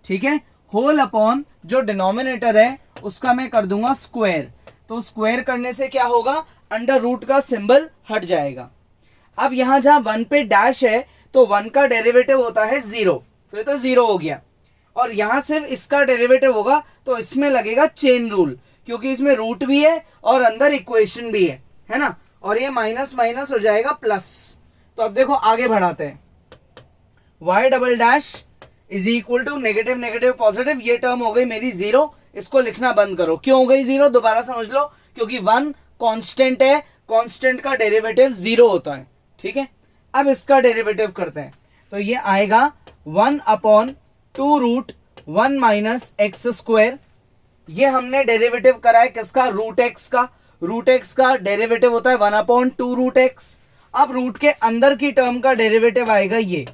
ठीक है, होल अपॉन जो डिनोमिनेटर है उसका मैं कर दूंगा स्क्वायर, तो स्क्वायर करने से क्या होगा, अंडर रूट का सिंबल हट जाएगा। अब यहां जहां 1 पे डैश है तो 1 का डेरिवेटिव होता है 0, तो ये तो 0 हो गया, और यहां सिर्फ इसका डेरिवेटिव होगा तो इसमें लगेगा चेन रूल, क्योंकि इसमें रूट भी है और अंदर इक्वेशन भी है ना, और ये माइनस माइनस हो जाएगा प्लस। तो अब देखो आगे बढ़ाते हैं, y double dash is equal to negative negative positive, ये टर्म हो गई मेरी 0, इसको लिखना बंद करो। क्यों हो गई 0, दोबारा समझ लो, क्योंकि 1 कांस्टेंट है, कांस्टेंट का डेरिवेटिव 0 होता है। ठीक है, अब इसका डेरिवेटिव करते हैं, तो ये आएगा 1 upon 2 root 1 minus x square. ये हमने डेरिवेटिव करा है किसका, रूट एक्स का, रूट एक्स का डेरिवेटिव होता है 1 अपॉन 2 रूट एक्स। अब रूट के अंदर की टर्म का डेरिवेटिव आएगा ये,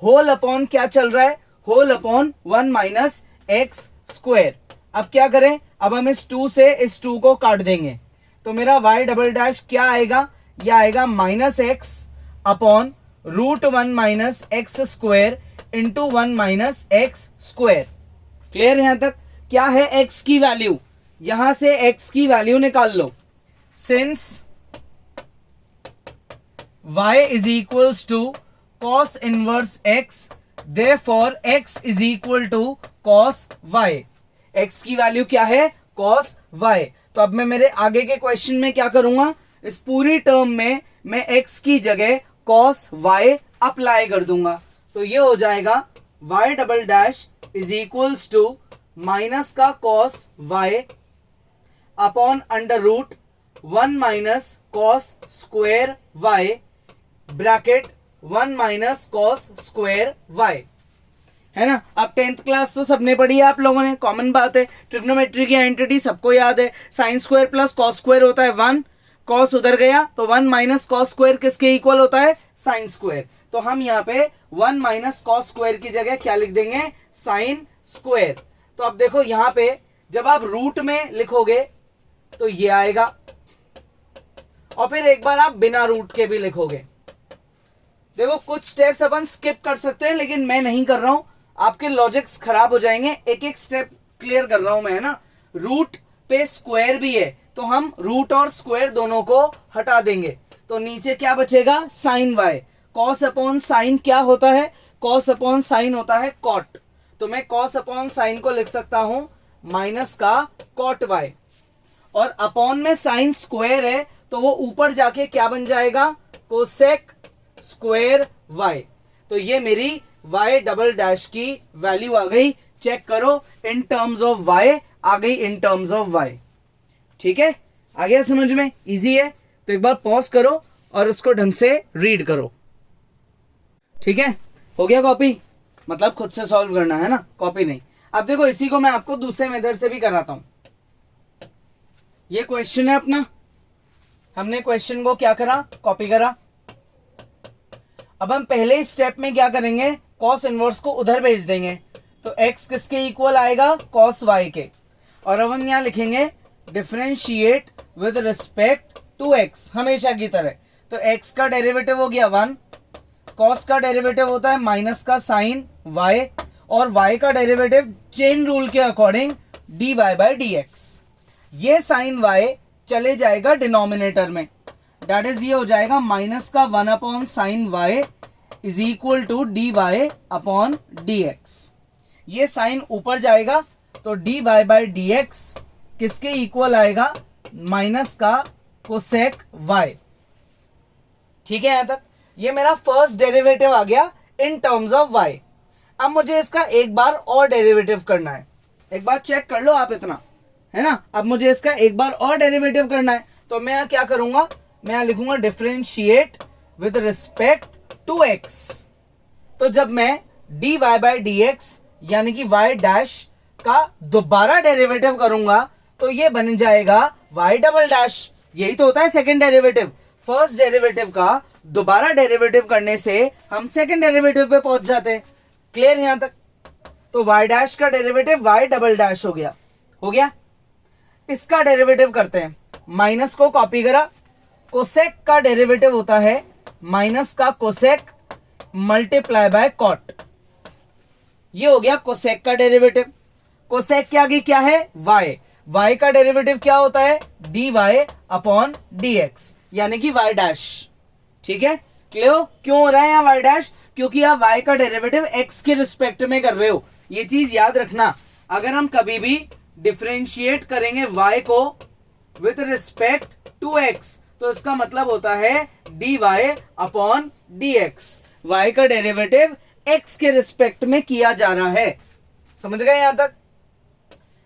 होल अपॉन क्या चल रहा है, whole upon 1 minus x square. अब क्या करें, अब हम इस 2 से इस 2 को काट देंगे, तो मेरा y डबल डैश क्या आएगा, यह आएगा minus x upon root 1 minus x square into 1 minus x square. Clear यहां तक, क्या है x की वैल्यू, यहां से x की वैल्यू निकाल लो, since y is equals to cos inverse x, therefore x is equal to cos y। x की वैल्यू क्या है, कॉस y। तो अब मैं मेरे आगे के क्वेश्चन में क्या करूंगा, इस पूरी टर्म में मैं x की जगह कॉस y अप्लाई कर दूंगा, तो ये हो जाएगा y double dash is equals to minus का cos y upon under root 1 minus cos square y bracket 1 minus cos square y, है ना। अब 10th क्लास तो सबने पढ़ी है आप लोगों ने, कॉमन बात है, ट्रिग्नोमेट्री की आइडेंटिटी सबको याद है, sine square plus cos square होता है 1, कॉस उधर गया तो 1 माइनस कॉस स्क्वायर किसके इक्वल होता है, साइन स्क्वायर। तो हम यहाँ पे 1 माइनस कॉस स्क्वायर की जगह क्या लिख देंगे, साइन स्क्वायर। तो अब देखो यहाँ पे जब आप रूट में लिखोगे तो ये आएगा, और फिर एक बार आप बिना रूट के भी लिखोगे। देखो कुछ स्टेप्स अपन स्किप कर सकते हैं, लेकिन मैं नहीं कर रहा हूं, आपके लॉजिक्स खराब हो जाएंगे, एक एक स्टेप क्लियर कर रहा हूं मैं, है ना। रूट पे स्क्वायर भी है तो हम रूट और स्क्वायर दोनों को हटा देंगे, तो नीचे क्या बचेगा, sine y. Cos upon sine क्या होता है, कॉस अपॉन साइन होता है कॉट, तो मैं कॉस अपॉन साइन को लिख सकता हूं माइनस का कॉट वाई, और अपॉन में साइन स्क्वायर है तो वो ऊपर जाके क्या बन जाएगा, कोसेक स्क्वायर वाई। तो ये मेरी y डबल डैश की वैल्यू आ गई, चेक करो इन टर्म्स ऑफ y आ गई, इन टर्म्स ऑफ y। ठीक है, आ गया समझ में, इजी है। तो एक बार पॉज करो और उसको ढंग से रीड करो। ठीक है, हो गया कॉपी, मतलब खुद से सॉल्व करना है ना, कॉपी नहीं। अब देखो इसी को मैं आपको दूसरे मेथड से भी कराता हूं। ये क्वेश्चन है अपना, हमने क्वेश्चन को क्या करा, कॉपी करा। अब हम पहले स्टेप में क्या करेंगे, कॉस इनवर्स को उधर भेज देंगे, तो x किसके इक्वल आएगा, कॉस y के, और अब हम यहां लिखेंगे differentiate with respect to x, हमेशा की तरह। तो एक्स का डेरिवेटिव हो गया 1, कॉस का डेरिवेटिव होता है माइनस का साइन वाई, और वाई का डेरिवेटिव चेन रूल के according d y by d x. ये साइन वाई चले जाएगा डिनोमिनेटर में, दैट इज ये हो जाएगा माइनस का 1 upon sine y is equal to d y upon d x. ये साइन ऊपर जाएगा तो d y by d x किसके इक्वल आएगा, माइनस का कोसेक वाई। ठीक है, यहां तक ये मेरा फर्स्ट डेरिवेटिव आ गया इन टर्म्स ऑफ वाई। अब मुझे इसका एक बार और डेरिवेटिव करना है, एक बार चेक कर लो आप इतना, है ना। अब मुझे इसका एक बार और डेरिवेटिव करना है, तो मैं यहाँ क्या करूंगा, मैं यहाँ लिखूंगा differentiate with respect to x. तो जब मैं d y by d x यानी कि वाई डैश का दोबारा डेरिवेटिव करूंगा तो ये बन जाएगा वाई डबल डैश। यही तो होता है सेकंड डेरिवेटिव। फर्स्ट डेरिवेटिव का दोबारा डेरिवेटिव करने से हम सेकंड डेरिवेटिव पे पहुंच जाते हैं। क्लियर यहां तक। तो वाई डैश का डेरिवेटिव वाई डबल डैश हो गया, हो गया। इसका डेरिवेटिव करते हैं, माइनस को कॉपी करा, कोसेक का डेरिवेटिव होता है माइनस का कोसेक मल्टीप्लाई बाय कॉट। ये हो गया कोसेक का डेरिवेटिव। कोसेक के आगे क्या है, वाई। वाई का डेरिवेटिव क्या होता है, d y upon d x यानी कि वाई डैश। ठीक है, क्लियर। क्यों हो रहा है यहाँ वाई डैश, क्योंकि आप वाई का डेरिवेटिव एक्स के रिस्पेक्ट में कर रहे हो। ये चीज याद रखना, अगर हम कभी भी डिफरेंशिएट करेंगे वाई को विथ रिस्पेक्ट टू एक्स तो इसका मतलब होता है d y upon d x. Y का डेरिवेटिव एक्स के रिस्पेक्ट में किया जा रहा है। समझ गए यहां तक।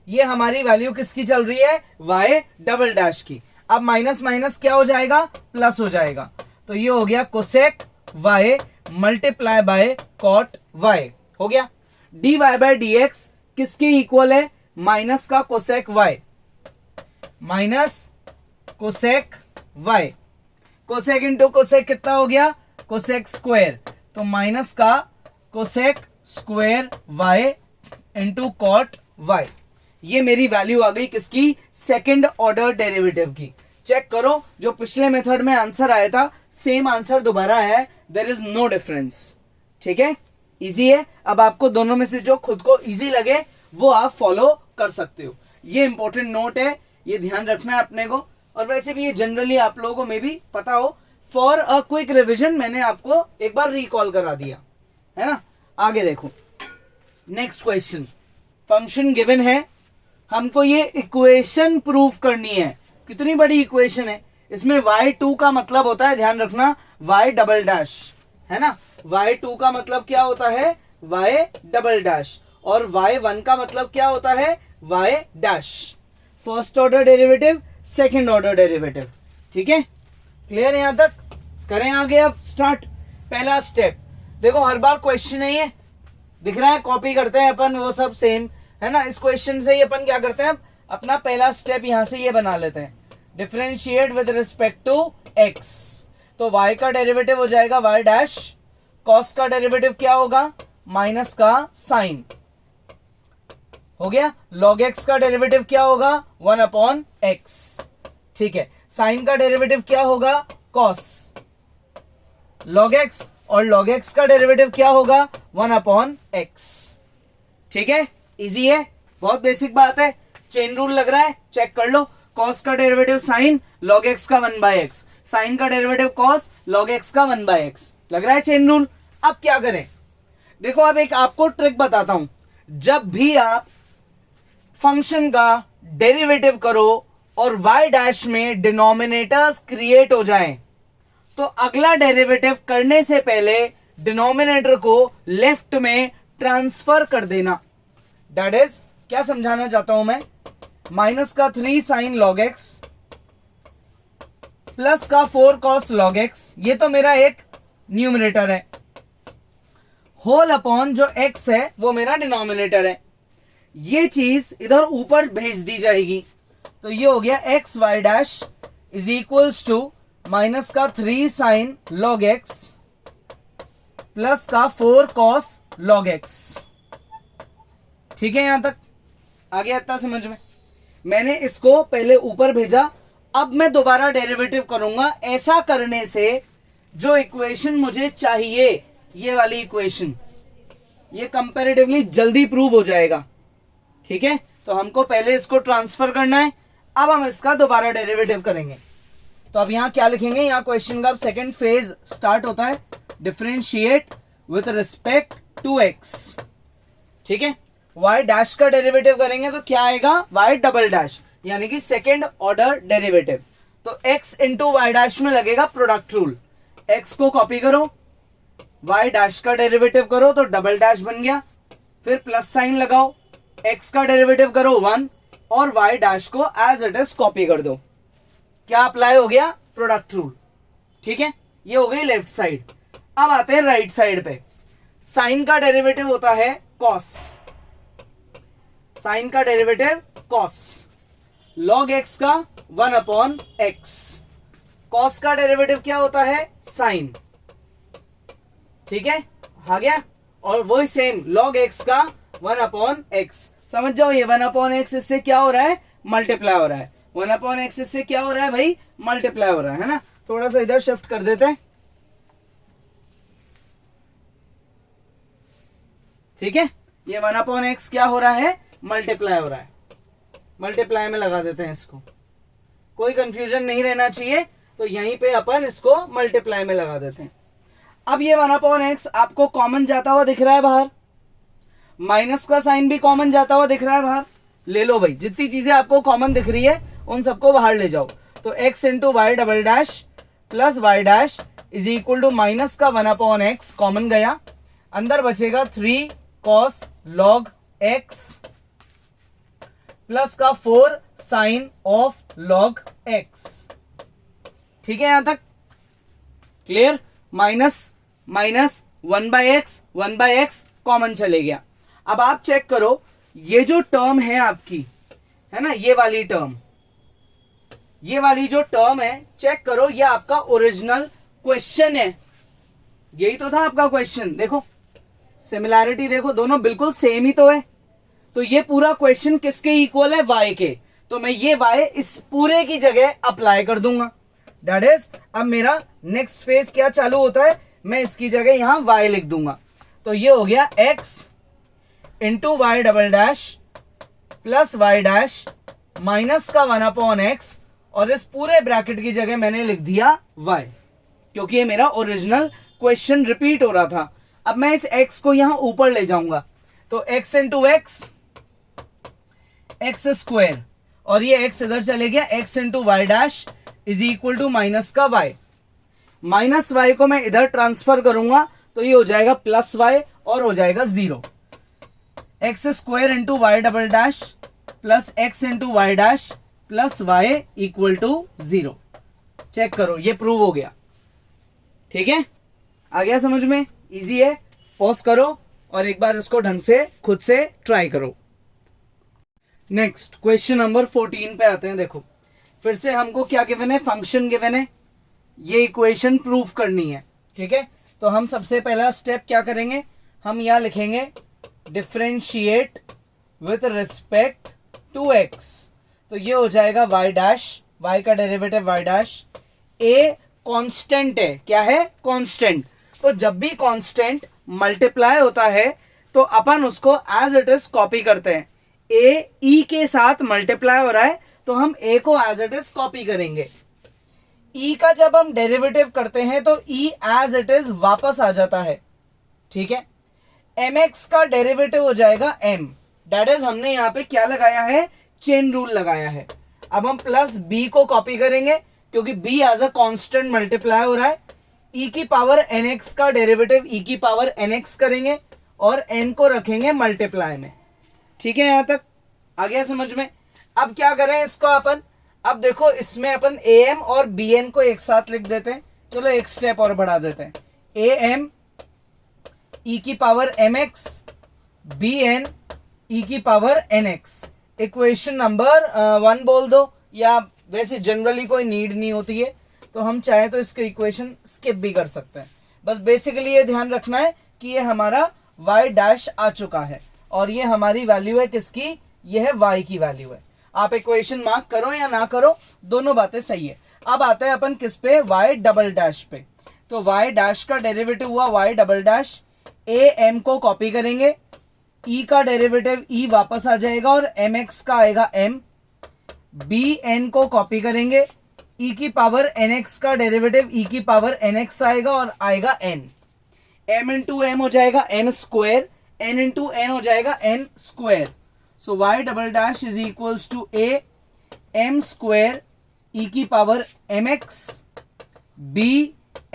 ये हमारी वैल्यू किसकी चल रही है, वाई डबल डैश की। अब माइनस माइनस क्या हो जाएगा, प्लस हो जाएगा। तो ये हो गया cosec y multiply by cot y, हो गया। D y by d x किसके इक्वल है, माइनस का cosec y, minus cosec y. Cosec into cosec कितना हो गया, कोसेक स्क्वायर। तो माइनस का cosec square y into cot y. ये मेरी वैल्यू आ गई किसकी, सेकंड ऑर्डर डेरिवेटिव की। चेक करो, जो पिछले मेथड में आंसर आया था सेम आंसर दोबारा है, देयर इज नो डिफरेंस। ठीक है, इजी है। अब आपको दोनों में से जो खुद को इजी लगे वो आप फॉलो कर सकते हो। ये इंपॉर्टेंट नोट है, ये ध्यान रखना है अपने को। और वैसे भी ये जनरली आप लोगों में भी पता हो, फॉर अ क्विक रिविजन मैंने आपको एक बार रिकॉल करा दिया है ना। आगे देखो, नेक्स्ट क्वेश्चन। फंक्शन गिवन है, हमको ये इक्वेशन प्रूफ करनी है। कितनी बड़ी इक्वेशन है, इसमें y2 का मतलब होता है, ध्यान रखना, y डबल डैश, है ना। y2 का मतलब क्या होता है, y डबल डैश, और y1 का मतलब क्या होता है, y dash. First order derivative, second order derivative. ठीक है, क्लियर है यहां तक। करें आगे, अब स्टार्ट। पहला स्टेप देखो, हर बार क्वेश्चन है ये दिख रहा है, कॉपी करते हैं अपन, वो सब सेम है ना। इस क्वेश्चन से ही अपन क्या करते हैं, अपना पहला स्टेप यहां से ये बना लेते हैं, differentiate with respect to x. तो y का डेरिवेटिव हो जाएगा y डैश, कॉस का डेरिवेटिव क्या होगा, माइनस का साइन, हो गया। log x का डेरिवेटिव क्या होगा, 1 अपॉन एक्स। ठीक है, साइन का डेरिवेटिव क्या होगा, कॉस log x, और log x का डेरिवेटिव क्या होगा, 1 अपॉन एक्स। ठीक है, इजी है, बहुत बेसिक बात है। चेन रूल लग रहा है, चेक कर लो। कॉस का डेरिवेटिव साइन, log x का 1 बाय एक्स, साइन का डेरिवेटिव कॉस, log x का 1 बाय एक्स। लग रहा है चेन रूल। अब क्या करें, देखो अब एक आपको ट्रिक बताता हूं। जब भी आप फंक्शन का डेरिवेटिव करो और y डैश में डिनोमिनेटर्स क्रिएट हो जाएं, तो अगला डेरिवेटिव करने से पहले डिनोमिनेटर को लेफ्ट में ट्रांसफर कर देना। दैट इज, क्या समझाना चाहता हूं मैं, माइनस का 3 साइन लॉग एक्स प्लस का 4 कॉस लॉग एक्स, ये तो मेरा एक न्यूमरेटर है, होल अपॉन जो एक्स है वो मेरा डिनोमिनेटर है। ये चीज इधर ऊपर भेज दी जाएगी। तो ये हो गया x y dash is equals to minus का 3 साइन लॉग एक्स प्लस का 4 कॉस लॉग एक्स। ठीक है, यहां तक आ गया इतना समझ में। मैंने इसको पहले ऊपर भेजा, अब मैं दोबारा डेरिवेटिव करूंगा। ऐसा करने से जो इक्वेशन मुझे चाहिए, ये वाली इक्वेशन, ये कंपैरेटिवली जल्दी प्रूव हो जाएगा। ठीक है, तो हमको पहले इसको ट्रांसफर करना है, अब हम इसका दोबारा डेरिवेटिव करेंगे। तो अब यहां क्या लिखेंगे, यहां क्वेश्चन का सेकंड फेज स्टार्ट होता है, differentiate with respect to x. ठीक है, y डैश का डेरिवेटिव करेंगे तो क्या आएगा, y डबल डैश, यानी कि सेकंड ऑर्डर डेरिवेटिव। तो x इंटू वाई डैश में लगेगा प्रोडक्ट रूल, x को कॉपी करो, y डैश का डेरिवेटिव करो तो डबल डैश बन गया, फिर प्लस साइन लगाओ, x का डेरिवेटिव करो 1 और y डैश को एज इट इज कॉपी कर दो। क्या अप्लाई हो गया, प्रोडक्ट रूल। ठीक है, ये हो गई लेफ्ट साइड। अब आते हैं राइट साइड पे। साइन का डेरिवेटिव होता है कॉस, साइन का डेरिवेटिव कॉस, लॉग एक्स का 1 अपॉन एक्स। कॉस का डेरिवेटिव क्या होता है, साइन। ठीक है, आ गया। और वही सेम लॉग एक्स का 1 अपॉन एक्स। समझ जाओ, ये 1 अपॉन एक्स इससे क्या हो रहा है, मल्टीप्लाई हो रहा है। 1 अपॉन एक्स इससे क्या हो रहा है भाई, मल्टीप्लाई हो रहा है ना। थोड़ा सा इधर शिफ्ट कर देते हैं। ठीक है, ये 1 अपॉन एक्स क्या हो रहा है, मल्टीप्लाई हो रहा है। मल्टीप्लाई में लगा देते हैं इसको, कोई कंफ्यूजन नहीं रहना चाहिए, तो यहीं पे अपन इसको मल्टीप्लाई में लगा देते हैं। अब ये 1 अपॉन एक्स आपको कॉमन जाता हुआ दिख रहा है बाहर, माइनस का साइन भी कॉमन जाता हुआ दिख रहा है बाहर। ले लो भाई, जितनी चीजें आपको कॉमन दिख रही है उन सबको बाहर ले जाओ। तो x into y double dash plus y dash is equal to minus का 1 अपॉन एक्स कॉमन गया, अंदर बचेगा 3 कॉस लॉग एक्स प्लस का 4 साइन ऑफ लॉग एक्स। ठीक है, यहां तक clear. Minus minus 1/x common चले गया। अब आप चेक करो, ये जो टर्म है आपकी, है ना, ये वाली टर्म, ये वाली जो टर्म है, चेक करो, ये आपका ओरिजिनल क्वेश्चन है। यही तो था आपका क्वेश्चन। देखो सिमिलैरिटी, देखो दोनों बिल्कुल सेम ही तो है। तो ये पूरा क्वेश्चन किसके इक्वल है, y के। तो मैं ये y इस पूरे की जगह अप्लाई कर दूंगा। दैट इज, अब मेरा नेक्स्ट फेज क्या चालू होता है, मैं इसकी जगह यहां y लिख दूंगा। तो ये हो गया x into y double dash plus y dash minus का 1 अपॉन एक्स, और इस पूरे ब्रैकेट की जगह मैंने लिख दिया y, क्योंकि ये मेरा ओरिजिनल क्वेश्चन रिपीट हो रहा था। अब मैं इस x को यहां ऊपर ले जाऊंगा, तो x इंटू एक्स स्क्वायर, और ये x इधर चले गया, x into y dash is equal to minus का y। माइनस y को मैं इधर ट्रांसफर करूंगा तो ये हो जाएगा प्लस y और हो जाएगा 0। X square into y double dash plus x into y dash plus y equal to 0। Check करो, ये प्रूव हो गया। ठीक है, आ गया समझ में, इजी है। पॉज करो और एक बार इसको ढंग से खुद से ट्राई करो। नेक्स्ट क्वेश्चन नंबर 14 पे आते हैं। देखो फिर से हमको क्या गिवन है, फंक्शन गिवन है, ये इक्वेशन प्रूव करनी है। ठीक है, तो हम सबसे पहला स्टेप क्या करेंगे, हम यहां लिखेंगे differentiate with respect to x. तो ये हो जाएगा y डैश, y का derivative y dash. a constant है, क्या है, कांस्टेंट। तो जब भी कांस्टेंट मल्टीप्लाई होता है तो अपन उसको एज इट इज कॉपी करते हैं। a e के साथ मल्टीप्लाई हो रहा है तो हम a को एज इट इज कॉपी करेंगे। e का जब हम डेरिवेटिव करते हैं तो e एज इट इज वापस आ जाता है। ठीक है, mx का डेरिवेटिव हो जाएगा m, दैट इज हमने यहां पे क्या लगाया है, चेन रूल लगाया है। अब हम प्लस b को कॉपी करेंगे क्योंकि b as a constant multiply हो रहा है। e की पावर nx का डेरिवेटिव e की पावर nx करेंगे और n को रखेंगे मल्टीप्लाई में। ठीक है, यहां तक आ गया समझ में। अब क्या करें इसको अपन, अब देखो इसमें अपन am और bn को एक साथ लिख देते हैं। चलो एक स्टेप और बढ़ा देते हैं, am e की पावर mx bn e की पावर nx। इक्वेशन नंबर 1 बोल दो, या वैसे जनरली कोई नीड नहीं होती है, तो हम चाहे तो इसके इक्वेशन स्किप भी कर सकते हैं। बस बेसिकली ये ध्यान रखना है कि ये हमारा y डैश आ चुका है और ये हमारी वैल्यू है किसकी, ये है y की वैल्यू है। आप इक्वेशन मार्क करो या ना करो, दोनों बातें सही है। अब आता है अपन किस पे, y डबल डैश पे। तो y डैश का डेरिवेटिव हुआ y double dash, a m को कॉपी करेंगे, e का डेरिवेटिव e वापस आ जाएगा और mx का आएगा m, b n को कॉपी करेंगे, e की पावर nx का डेरिवेटिव e की पावर nx आएगा और आएगा n, m इंटू एम हो जाएगा n square, n into n हो जाएगा n square. So y double dash is equals to a m square e की power mx b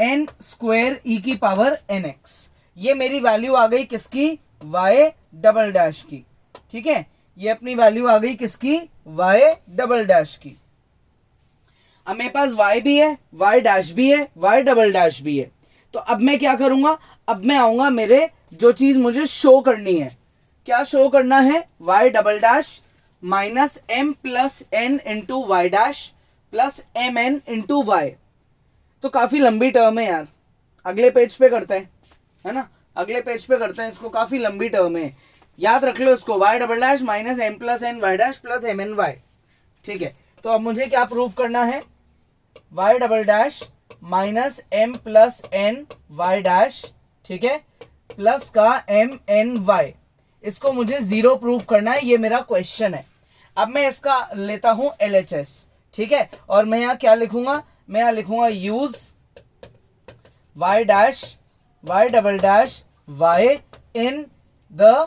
n square e की पावर nx। ये मेरी वैल्यू आ गई किसकी, y डबल डैश की। ठीक है, ये अपनी वैल्यू आ गई किसकी, y डबल डैश की। अब मेरे पास y भी है, y डैश भी है, y डबल डैश भी है। तो अब मैं क्या करूंगा, अब मैं आऊंगा मेरे जो चीज मुझे शो करनी है। क्या शो करना है, y double dash minus m plus n into y dash plus m n into y. तो काफी लंबी टर्म है यार, अगले पेज पे करते हैं, है ना, अगले पेज पे करते हैं इसको, काफी लंबी टर्म है, याद रख लो इसको, y double dash minus m plus n y dash plus m n y. ठीक है, तो अब मुझे क्या प्रूव करना है, y double dash minus m plus n y dash, ठीक है, प्लस का m n y, इसको मुझे 0 प्रूव करना है, ये मेरा क्वेश्चन है। अब मैं इसका लेता हूं LHS, ठीक है, और मैं यहां क्या लिखूंगा, मैं यहां लिखूंगा use y dash y double dash y in the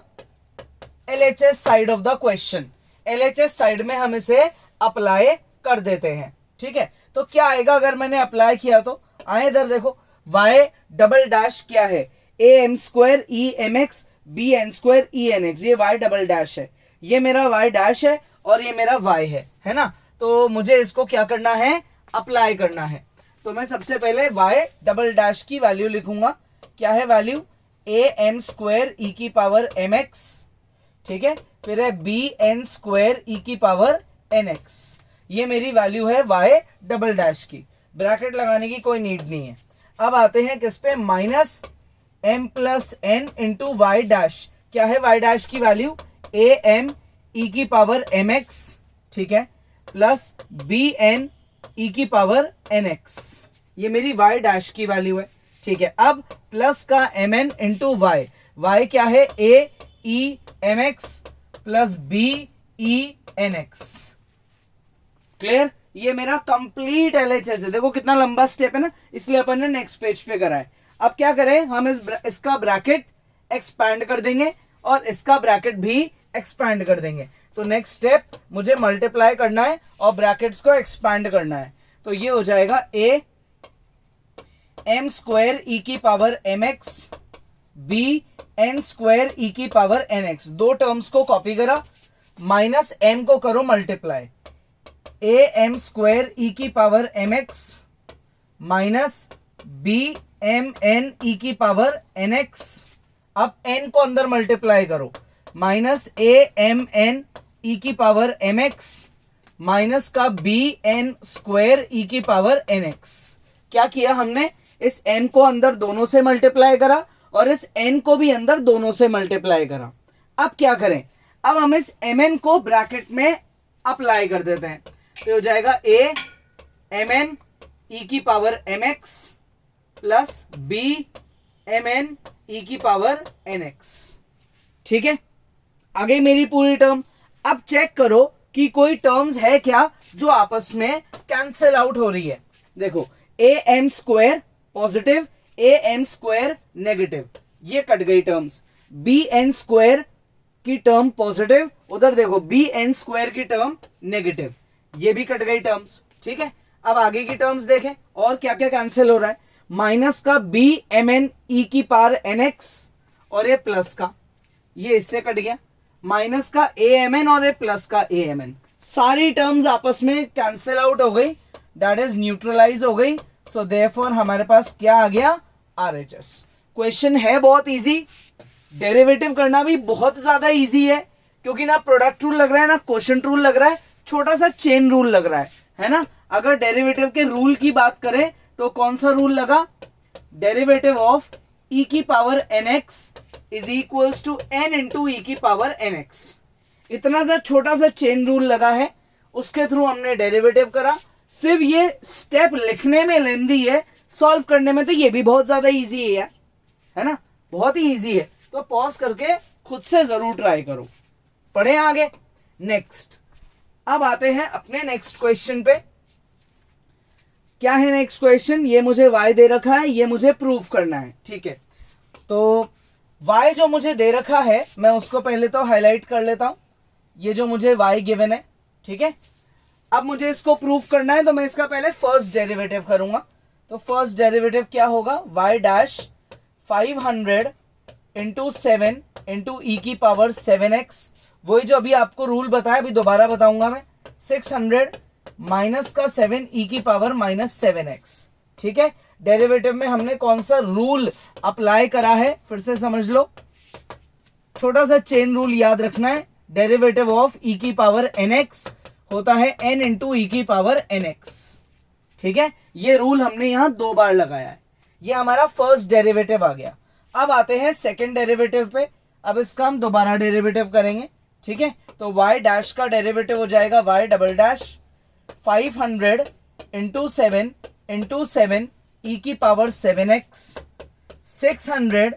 LHS side of the question. LHS side में हम इसे अप्लाई कर देते हैं। ठीक है, तो क्या आएगा अगर मैंने अप्लाई किया, तो आए इधर देखो, y डबल डैश क्या है, a m square e m x b n square e n x, ये y डबल डैश है, ये मेरा y डैश है और ये मेरा y है ना। तो मुझे इसको क्या करना है, अप्लाई करना है। तो मैं सबसे पहले y डबल डैश की वैल्यू लिखूंगा, क्या है value, a m square e की पावर एम एक्स, ठीक है, फिर है बी एन स्क्वायर ई की पावर एन एक्स, ये मेरी वैल्यू है y डबल डैश की, ब्रैकेट लगाने की कोई नीड नहीं है। अब आते हैं किस पे, minus m plus n into y dash, क्या है y डैश की वैल्यू, ए एम ई की पावर एम एक्स, ठीक है, प्लस बी एन ई की पावर एन एक्स, ये मेरी y डैश की वैल्यू है। ठीक है, अब प्लस का m n into y, y क्या है, a e m x plus b e n x. Clear, ये मेरा कंप्लीट LHS है। देखो कितना लंबा स्टेप है ना, इसलिए अपन ने नेक्स्ट पेज पे करा है। अब क्या करें, हम इसका ब्रैकेट एक्सपैंड कर देंगे और इसका ब्रैकेट भी एक्सपैंड कर देंगे। तो नेक्स्ट स्टेप मुझे मल्टीप्लाई करना है और ब्रैकेट्स को एक्सपैंड करना है। तो ये हो जाएगा ए एम स्क्वायर ई की power m x b n square e की पावर एन एक्स, दो टर्म्स को कॉपी करा, माइनस एम को करो multiply, a m square e की power m x minus b m n e की पावर एन एक्स। अब एन को अंदर मल्टीप्लाई करो, minus a m n e की पावर एम एक्स माइनस का बी एन स्क्वायर ई की पावर एन एक्स। क्या किया हमने, इस n को अंदर दोनों से मल्टीप्लाई करा और इस n को भी अंदर दोनों से मल्टीप्लाई करा। अब क्या करें, अब हम इस mn को ब्रैकेट में अप्लाई कर देते हैं। तो हो जाएगा a mn e की power mx plus b mn e की पावर nx। ठीक है, आ गई मेरी पूरी टर्म। अब चेक करो कि कोई टर्म्स है क्या जो आपस में कैंसिल आउट हो रही है। देखो, a m square positive, a m square negative, ये कट गई टर्म्स। बी एन स्क्वायर की टर्म पॉजिटिव, उधर देखो बी एन स्क्वायर की टर्म नेगेटिव, ये भी कट गई टर्म्स। ठीक है, अब आगे की टर्म्स देखें और क्या क्या कैंसिल हो रहा है। माइनस का बी एम एन ई की पावर एन एक्स और ये प्लस का, ये इससे कट गया, माइनस का ए एम एन और ये प्लस का ए एम एन, सारी टर्म्स आपस में कैंसिल आउट हो गई, दैट इज न्यूट्रलाइज हो गई। सो देयरफॉर हमारे पास क्या आ गया, RHS। क्वेश्चन है बहुत इजी, डेरिवेटिव करना भी बहुत ज्यादा इजी है, क्योंकि ना प्रोडक्ट रूल लग रहा है ना क्वोशंट रूल लग रहा है, छोटा सा चेन रूल लग रहा है ना। अगर डेरिवेटिव के रूल की बात करें तो कौन सा रूल लगा, डेरिवेटिव ऑफ e की power nx is equals to n into e की पावर nx। इतना सा छोटा सा चेन रूल लगा है, उसके थ्रू हमने डेरिवेटिव करा। सिर्फ ये स्टेप लिखने में लेंदी है, सॉल्व करने में तो ये भी बहुत ज्यादा इजी है यार, है ना, बहुत ही इजी है। तो पॉज करके खुद से जरूर ट्राई करो। पढ़े आगे। नेक्स्ट, अब आते हैं अपने नेक्स्ट क्वेश्चन पे। क्या है नेक्स्ट क्वेश्चन? ये मुझे y दे रखा है, ये मुझे प्रूफ करना है, ठीक है। तो y जो मुझे दे रखा है मैं उसको पहले तो हाईलाइट कर लेता हूं। ये जो मुझे y गिवन है, ठीक है। अब मुझे इसको प्रूफ करना है तो मैं इसका पहले फर्स्ट डेरिवेटिव करूंगा। तो फर्स्ट डेरिवेटिव क्या होगा? y dash 500 into 7 into e की पावर 7x, वही जो अभी आपको रूल बताया, अभी दोबारा बताऊंगा मैं। 600 माइनस का 7 ई की पावर माइनस 7x, ठीक है। डेरिवेटिव में हमने कौन सा रूल अप्लाई करा है फिर से समझ लो। छोटा सा चेन रूल याद रखना है। डेरिवेटिव ऑफ ई की पावर nx होता है n इंटू ई की पावर nx, ठीक है। ये रूल हमने यहां 2 बार लगाया है। ये हमारा फर्स्ट डेरिवेटिव आ गया। अब आते हैं सेकंड डेरिवेटिव पे। अब इसका हम दोबारा डेरिवेटिव करेंगे, ठीक है। तो y डैश का डेरिवेटिव हो जाएगा y double dash 500 into 7 into 7 ई की पावर 7x, 600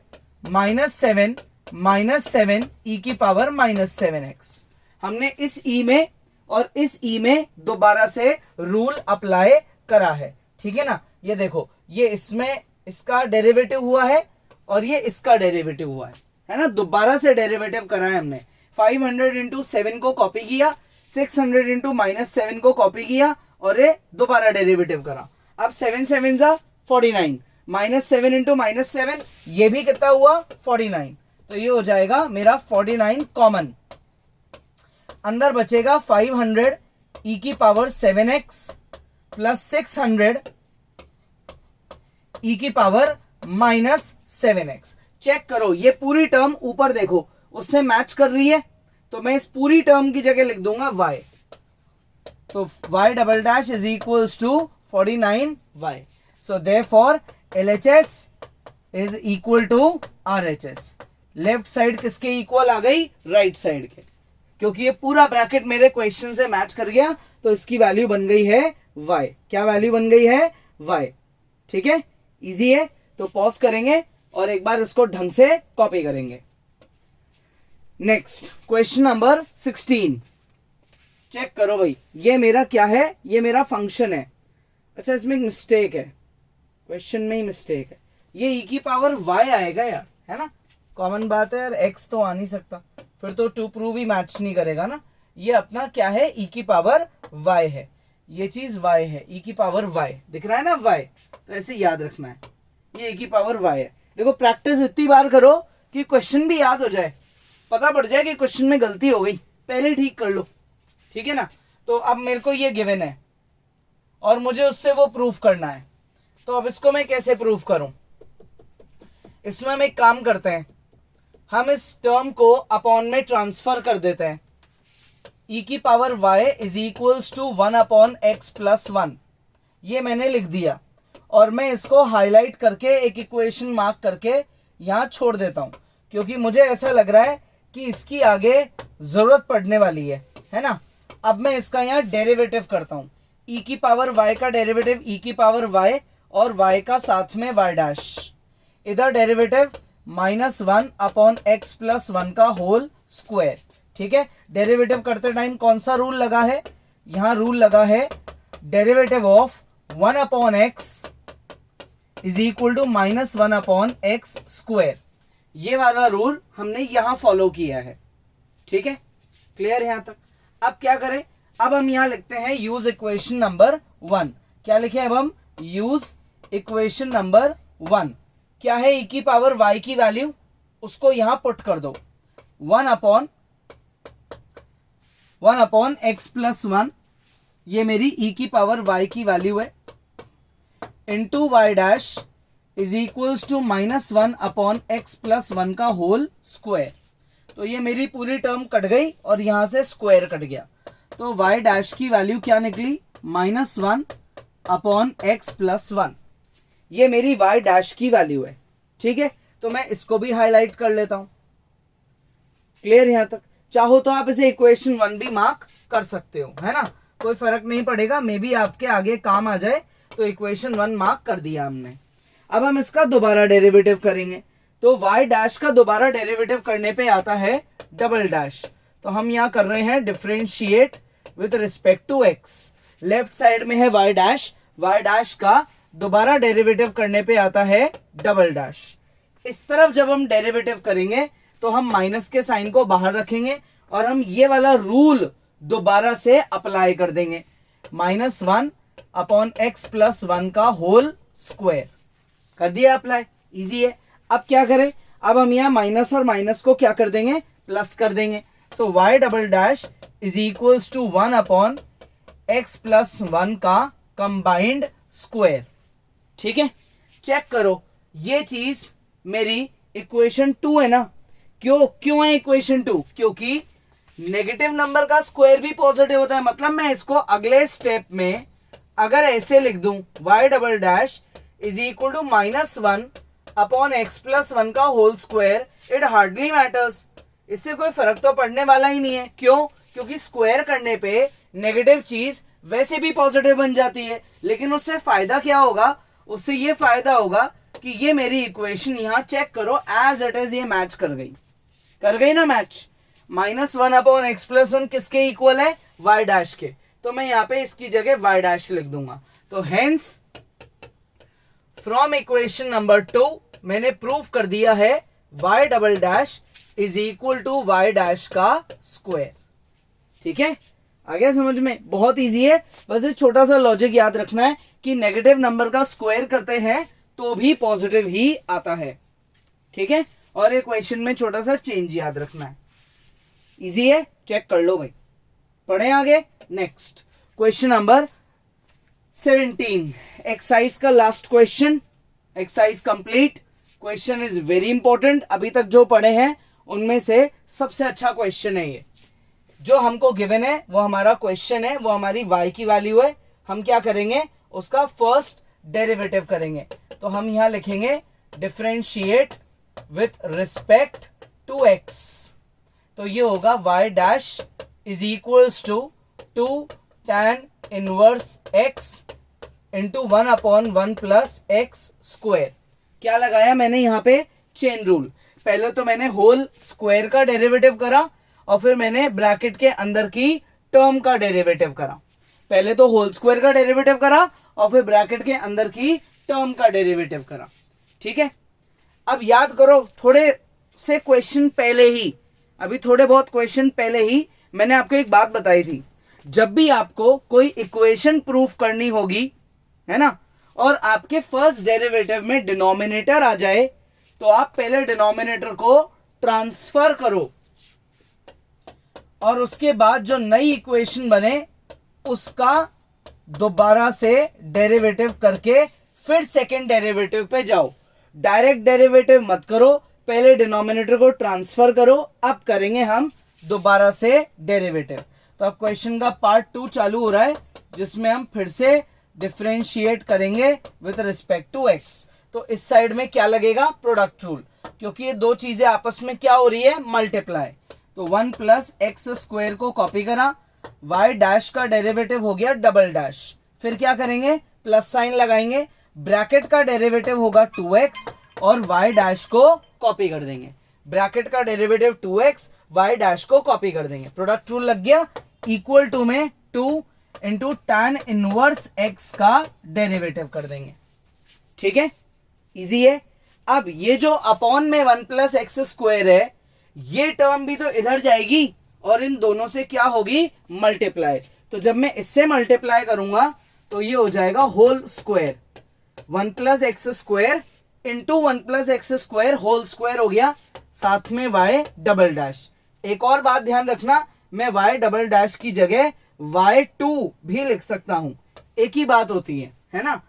माइनस 7 ई की पावर माइनस 7x। हमने इस ई में और इस ई में दोबारा से रूल अप्लाई करा है, ठीक है ना। ये देखो, ये इसमें इसका डेरिवेटिव हुआ है और ये इसका डेरिवेटिव हुआ है ना। दोबारा से डेरिवेटिव करा है हमने। 500 इंटू 7 को कॉपी किया, 600 इंटू माइनस 7 को कॉपी किया और ये दोबारा डेरिवेटिव करा। अब 7 7 जा 49, माइनस 7 इंटू माइनस 7, ये भी कितना हुआ? 49। तो ये हो जाएगा मेरा 49 कॉमन। अंदर बचेगा 500 ई की पावर 7x प्लस 600 ई की पावर माइनस 7x। चेक करो, ये पूरी टर्म ऊपर देखो उससे मैच कर रही है, तो मैं इस पूरी टर्म की जगह लिख दूंगा y। तो y double dash is equals to 49y। So therefore LHS is equal to RHS। Left side किसके इक्वल आ गई? राइट साइड के, क्योंकि ये पूरा ब्रैकेट मेरे क्वेश्चन से मैच कर गया। तो इसकी वैल्यू बन गई है y। क्या वैल्यू बन गई है? y, ठीक है। इजी है। तो पॉज करेंगे और एक बार इसको ढंग से कॉपी करेंगे। Next question number 16। चेक करो भाई, ये मेरा क्या है? ये मेरा फंक्शन है। अच्छा, इसमें एक मिस्टेक है, क्वेश्चन में ही मिस्टेक है। ये ई की पावर y आएगा यार, है ना। कॉमन बात है यार, x तो आ नहीं सकता, फिर तो टू प्रूव ही मैच नहीं करेगा ना। ये अपना क्या है? ई की पावर y है, ये चीज y है, ई की पावर y दिख रहा है ना y। तो ऐसे याद रखना है, ये ई की पावर y है। देखो प्रैक्टिस इतनी बार करो कि क्वेश्चन भी याद हो जाए, पता पड़ जाए कि क्वेश्चन में गलती हो गई, पहले ठीक कर लो, ठीक है ना। तो अब मेरे को ये गिवन है और मुझे उससे वो प्रूफ करना है। तो अब इसको मैं कैसे प्रूफ करूं? इसमें हम एक काम करते हैं, हम इस टर्म को अपॉन में ट्रांसफर कर देते हैं। ई की power y is equals to 1 upon x plus 1, ये मैंने लिख दिया और मैं इसको हाईलाइट करके एक इक्वेशन मार्क करके यहां छोड़ देता हूं, क्योंकि मुझे ऐसा लग रहा है कि इसकी आगे जरूरत पड़ने वाली है ना। अब मैं इसका यहाँ डेरिवेटिव करता हूं। ई की पावर y का डेरिवेटिव ई की पावर y और y का साथ में y डैश, इधर डेरिवेटिव -1 अपॉन x प्लस 1 का होल स्क्वायर, ठीक है। डेरिवेटिव करते टाइम कौन सा रूल लगा है? यहां रूल लगा है derivative of 1 upon x is equal to -1 upon x square. ये वाला रूल हमने यहां फॉलो किया है, ठीक है। क्लियर है यहां तक? अब क्या करें? अब हम यहां लिखते हैं यूज इक्वेशन नंबर 1। क्या लिखे अब हम? Use equation number 1। क्या है? ई की पावर y की वैल्यू, उसको यहां पुट कर दो। 1 अपॉन x प्लस 1, ये मेरी ई की पावर y की वैल्यू है, into y dash is equals to -1 upon x plus 1 का होल स्क्वायर। तो ये मेरी पूरी टर्म कट गई और यहां से स्क्वायर कट गया। तो y डैश की वैल्यू क्या निकली? -1 अपॉन x प्लस 1। ये मेरी y डैश की वैल्यू है, ठीक है। तो मैं इसको भी हाईलाइट कर लेता हूं। क्लियर यहां तक? चाहो तो आप इसे इक्वेशन 1 भी मार्क कर सकते हो, है ना। कोई फर्क नहीं पड़ेगा, मे बी आपके आगे काम आ जाए। तो इक्वेशन 1 मार्क कर दिया हमने। अब हम इसका दोबारा डेरिवेटिव करेंगे। तो y डैश का दोबारा डेरिवेटिव करने पे आता है डबल डैश। तो हम यहाँ कर रहे हैं differentiate with respect to x। Left side में है y डैश का दोबारा डेरिवेटिव करने पे आता है डबल डैश। इस तरफ जब हम डेरिवेटिव करेंगे तो हम माइनस के साइन को बाहर रखेंगे और हम ये वाला रूल दोबारा से अप्लाई कर देंगे, -1 अपॉन x प्लस 1 का होल स्क्वायर। कर दिया अप्लाई, इजी है। अब क्या करें, अब हम यहाँ माइनस और माइनस को क्या कर देंगे, प्लस कर देंगे। So y double dash is equals to 1 upon x plus 1 का कंबाइंड स्क्वायर। ठीक है, चेक करो, ये चीज मेरी इक्वेशन 2 है ना। क्यों है इक्वेशन 2? क्योंकि नेगेटिव नंबर का स्क्वायर भी पॉजिटिव होता है। मतलब मैं इसको अगले स्टेप में अगर ऐसे लिख दूं, y double dash is equal to -1 upon x plus 1 का whole square, it hardly matters. इससे कोई फर्क तो पड़ने वाला ही नहीं है। क्यों? क्योंकि स्क्वायर करने पे नेगेटिव चीज वैसे भी पॉजिटिव बन जाती है। लेकिन उससे फायदा क्या होगा? उससे ये फायदा होगा कि ये मेरी इक्वेशन यहाँ चेक करो, एज इट इज ये मैच कर गई ना मैच। -1 अपॉन x प्लस 1 किसके इक्वल है? y डैश के। तो मैं यहाँ पे इसकी जगह y डैश लिख दूंगा। तो हेंस फ्रॉम इक्वेशन नंबर 2 मैंने प्रूफ कर दिया है y double dash is equal to y dash का स्क्वायर। ठीक है, आ गया समझ में? बहुत इजी है। बस एक छोटा सा लॉजिक याद रखना है कि नेगेटिव नंबर का स्क्वायर करते हैं तो भी पॉजिटिव ही आता है। ठीक है, और इक्वेशन में छोटा सा चेंज याद रखना है। इजी है, चेक कर लो भाई। पढ़े आगे। नेक्स्ट क्वेश्चन नंबर 17, एक्सरसाइज का last question. Exercise complete. Question is very important. अभी तक जो पढ़े हैं उनमें से सबसे अच्छा क्वेश्चन है ये। जो हमको गिवन है वो हमारा क्वेश्चन है, वो हमारी y की वैल्यू है। हम क्या करेंगे, उसका फर्स्ट डेरिवेटिव करेंगे। तो हम यहां लिखेंगे differentiate with respect to x। तो ये होगा y dash is equals to 2 tan inverse x into 1 upon 1 plus x square. क्या लगाया मैंने यहाँ पे? Chain rule. पहले तो मैंने होल स्क्वायर का डेरिवेटिव करा और फिर मैंने ब्रैकेट के अंदर की टर्म का डेरिवेटिव करा। पहले तो होल स्क्वायर का डेरिवेटिव करा और फिर ब्रैकेट के अंदर की टर्म का डेरिवेटिव करा। ठीक है, अब याद करो थोड़े से क्वेश्चन पहले ही, अभी थोड़े बहुत क्वेश्चन पहले ही मैंने आपको एक बात बताई थी। जब भी आपको कोई इक्वेशन प्रूफ करनी होगी, है ना, और आपके फर्स्ट डेरिवेटिव में डिनोमिनेटर आ जाए तो आप पहले डिनोमिनेटर को ट्रांसफर करो और उसके बाद जो नई इक्वेशन बने उसका दोबारा से डेरिवेटिव करके फिर सेकंड डेरिवेटिव पे जाओ। डायरेक्ट डेरिवेटिव मत करो, पहले डिनोमिनेटर को ट्रांसफर करो। अब करेंगे हम दोबारा से डेरिवेटिव। तो अब क्वेश्चन का पार्ट 2 चालू हो रहा है जिसमें हम फिर से डिफरेंशिएट करेंगे विद रिस्पेक्ट टू x। तो इस साइड में क्या लगेगा? प्रोडक्ट रूल, क्योंकि ये दो चीजें आपस में क्या हो रही है? मल्टीप्लाई। तो 1 प्लस एक्स स्क्वायर को कॉपी करा, y डैश का डेरिवेटिव हो गया डबल डैश। फिर क्या करेंगे? प्लस साइन लगाएंगे, ब्रैकेट का डेरिवेटिव होगा 2x और y डैश को कॉपी कर देंगे। ब्रैकेट का डेरिवेटिव 2x, y डैश को कॉपी कर देंगे। प्रोडक्ट रूल लग गया। इक्वल टू में 2 इंटू tan इनवर्स x का डेरिवेटिव कर देंगे। ठीक है, इजी है। अब ये जो अपॉन में 1 प्लस एक्स स्क्वायर है, ये टर्म भी तो इधर जाएगी और इन दोनों से क्या होगी? मल्टीप्लाई। तो जब मैं इससे मल्टीप्लाई करूंगा तो ये हो जाएगा whole square. 1 plus x square into 1 plus x square whole square हो गया, साथ में y डबल डैश। एक और बात ध्यान रखना, मैं y डबल डैश की जगह y2 भी लिख सकता हूं, एक ही बात होती है ना।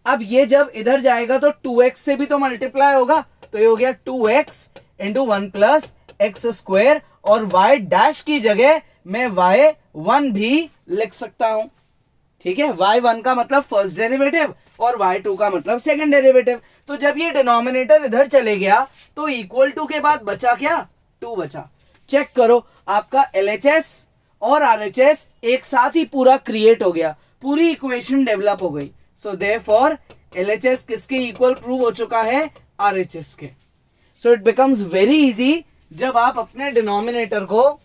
अब ये जब इधर जाएगा तो 2x से भी तो मल्टीप्लाई होगा, तो ये हो गया 2x into 1 plus x square और y डैश की जगह मैं y1 भी लिख सकता हूं। ठीक है, y1 का मतलब फर्स्ट डेरिवेटिव और y2 का मतलब सेकंड डेरिवेटिव। तो जब ये डिनोमिनेटर इधर चले गया तो इक्वल टू के बाद बचा क्या? 2 बचा। चेक करो, आपका LHS और आरएचएस एक साथ ही पूरा क्रिएट हो गया, पूरी इक्वेशन डेवलप हो गई। सो देयरफॉर एलएचएस किसके इक्वल प्रूव हो चुका है, आरएचएस के। So it becomes very easy जब आप अपने डिनोमिनेटर को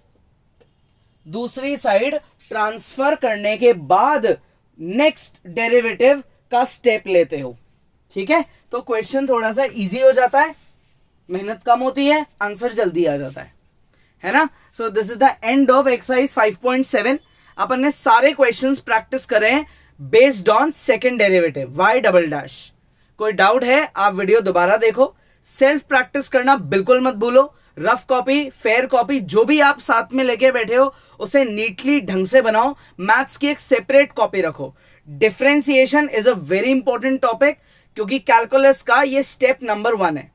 दूसरी साइड ट्रांसफर करने के बाद नेक्स्ट डेरिवेटिव का स्टेप लेते हो। ठीक है, तो क्वेश्चन थोड़ा सा इजी हो जाता है, मेहनत कम होती है, आंसर जल्दी आ जाता है ना। So this is the end of exercise 5.7। अपन ने सारे क्वेश्चंस प्रैक्टिस करे हैं based on second derivative y double dash. कोई डाउट है आप वीडियो दोबारा देखो, सेल्फ प्रैक्टिस करना बिल्कुल मत भूलो। रफ कॉपी, फेयर कॉपी, जो भी आप साथ में लेके बैठे हो उसे नीटली ढंग से बनाओ। मैथ्स की एक सेपरेट कॉपी रखो। Differentiation is a very important topic, क्योंकि कैलकुलस का ये स्टेप नंबर 1 है।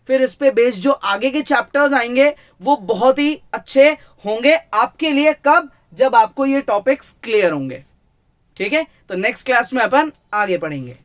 फिर इस पे बेस्ड जो आगे के चैप्टर्स आएंगे वो बहुत ही अच्छे होंगे आपके लिए। कब? जब आपको ये टॉपिक्स क्लियर होंगे। ठीक है, तो नेक्स्ट क्लास में अपन आगे पढ़ेंगे।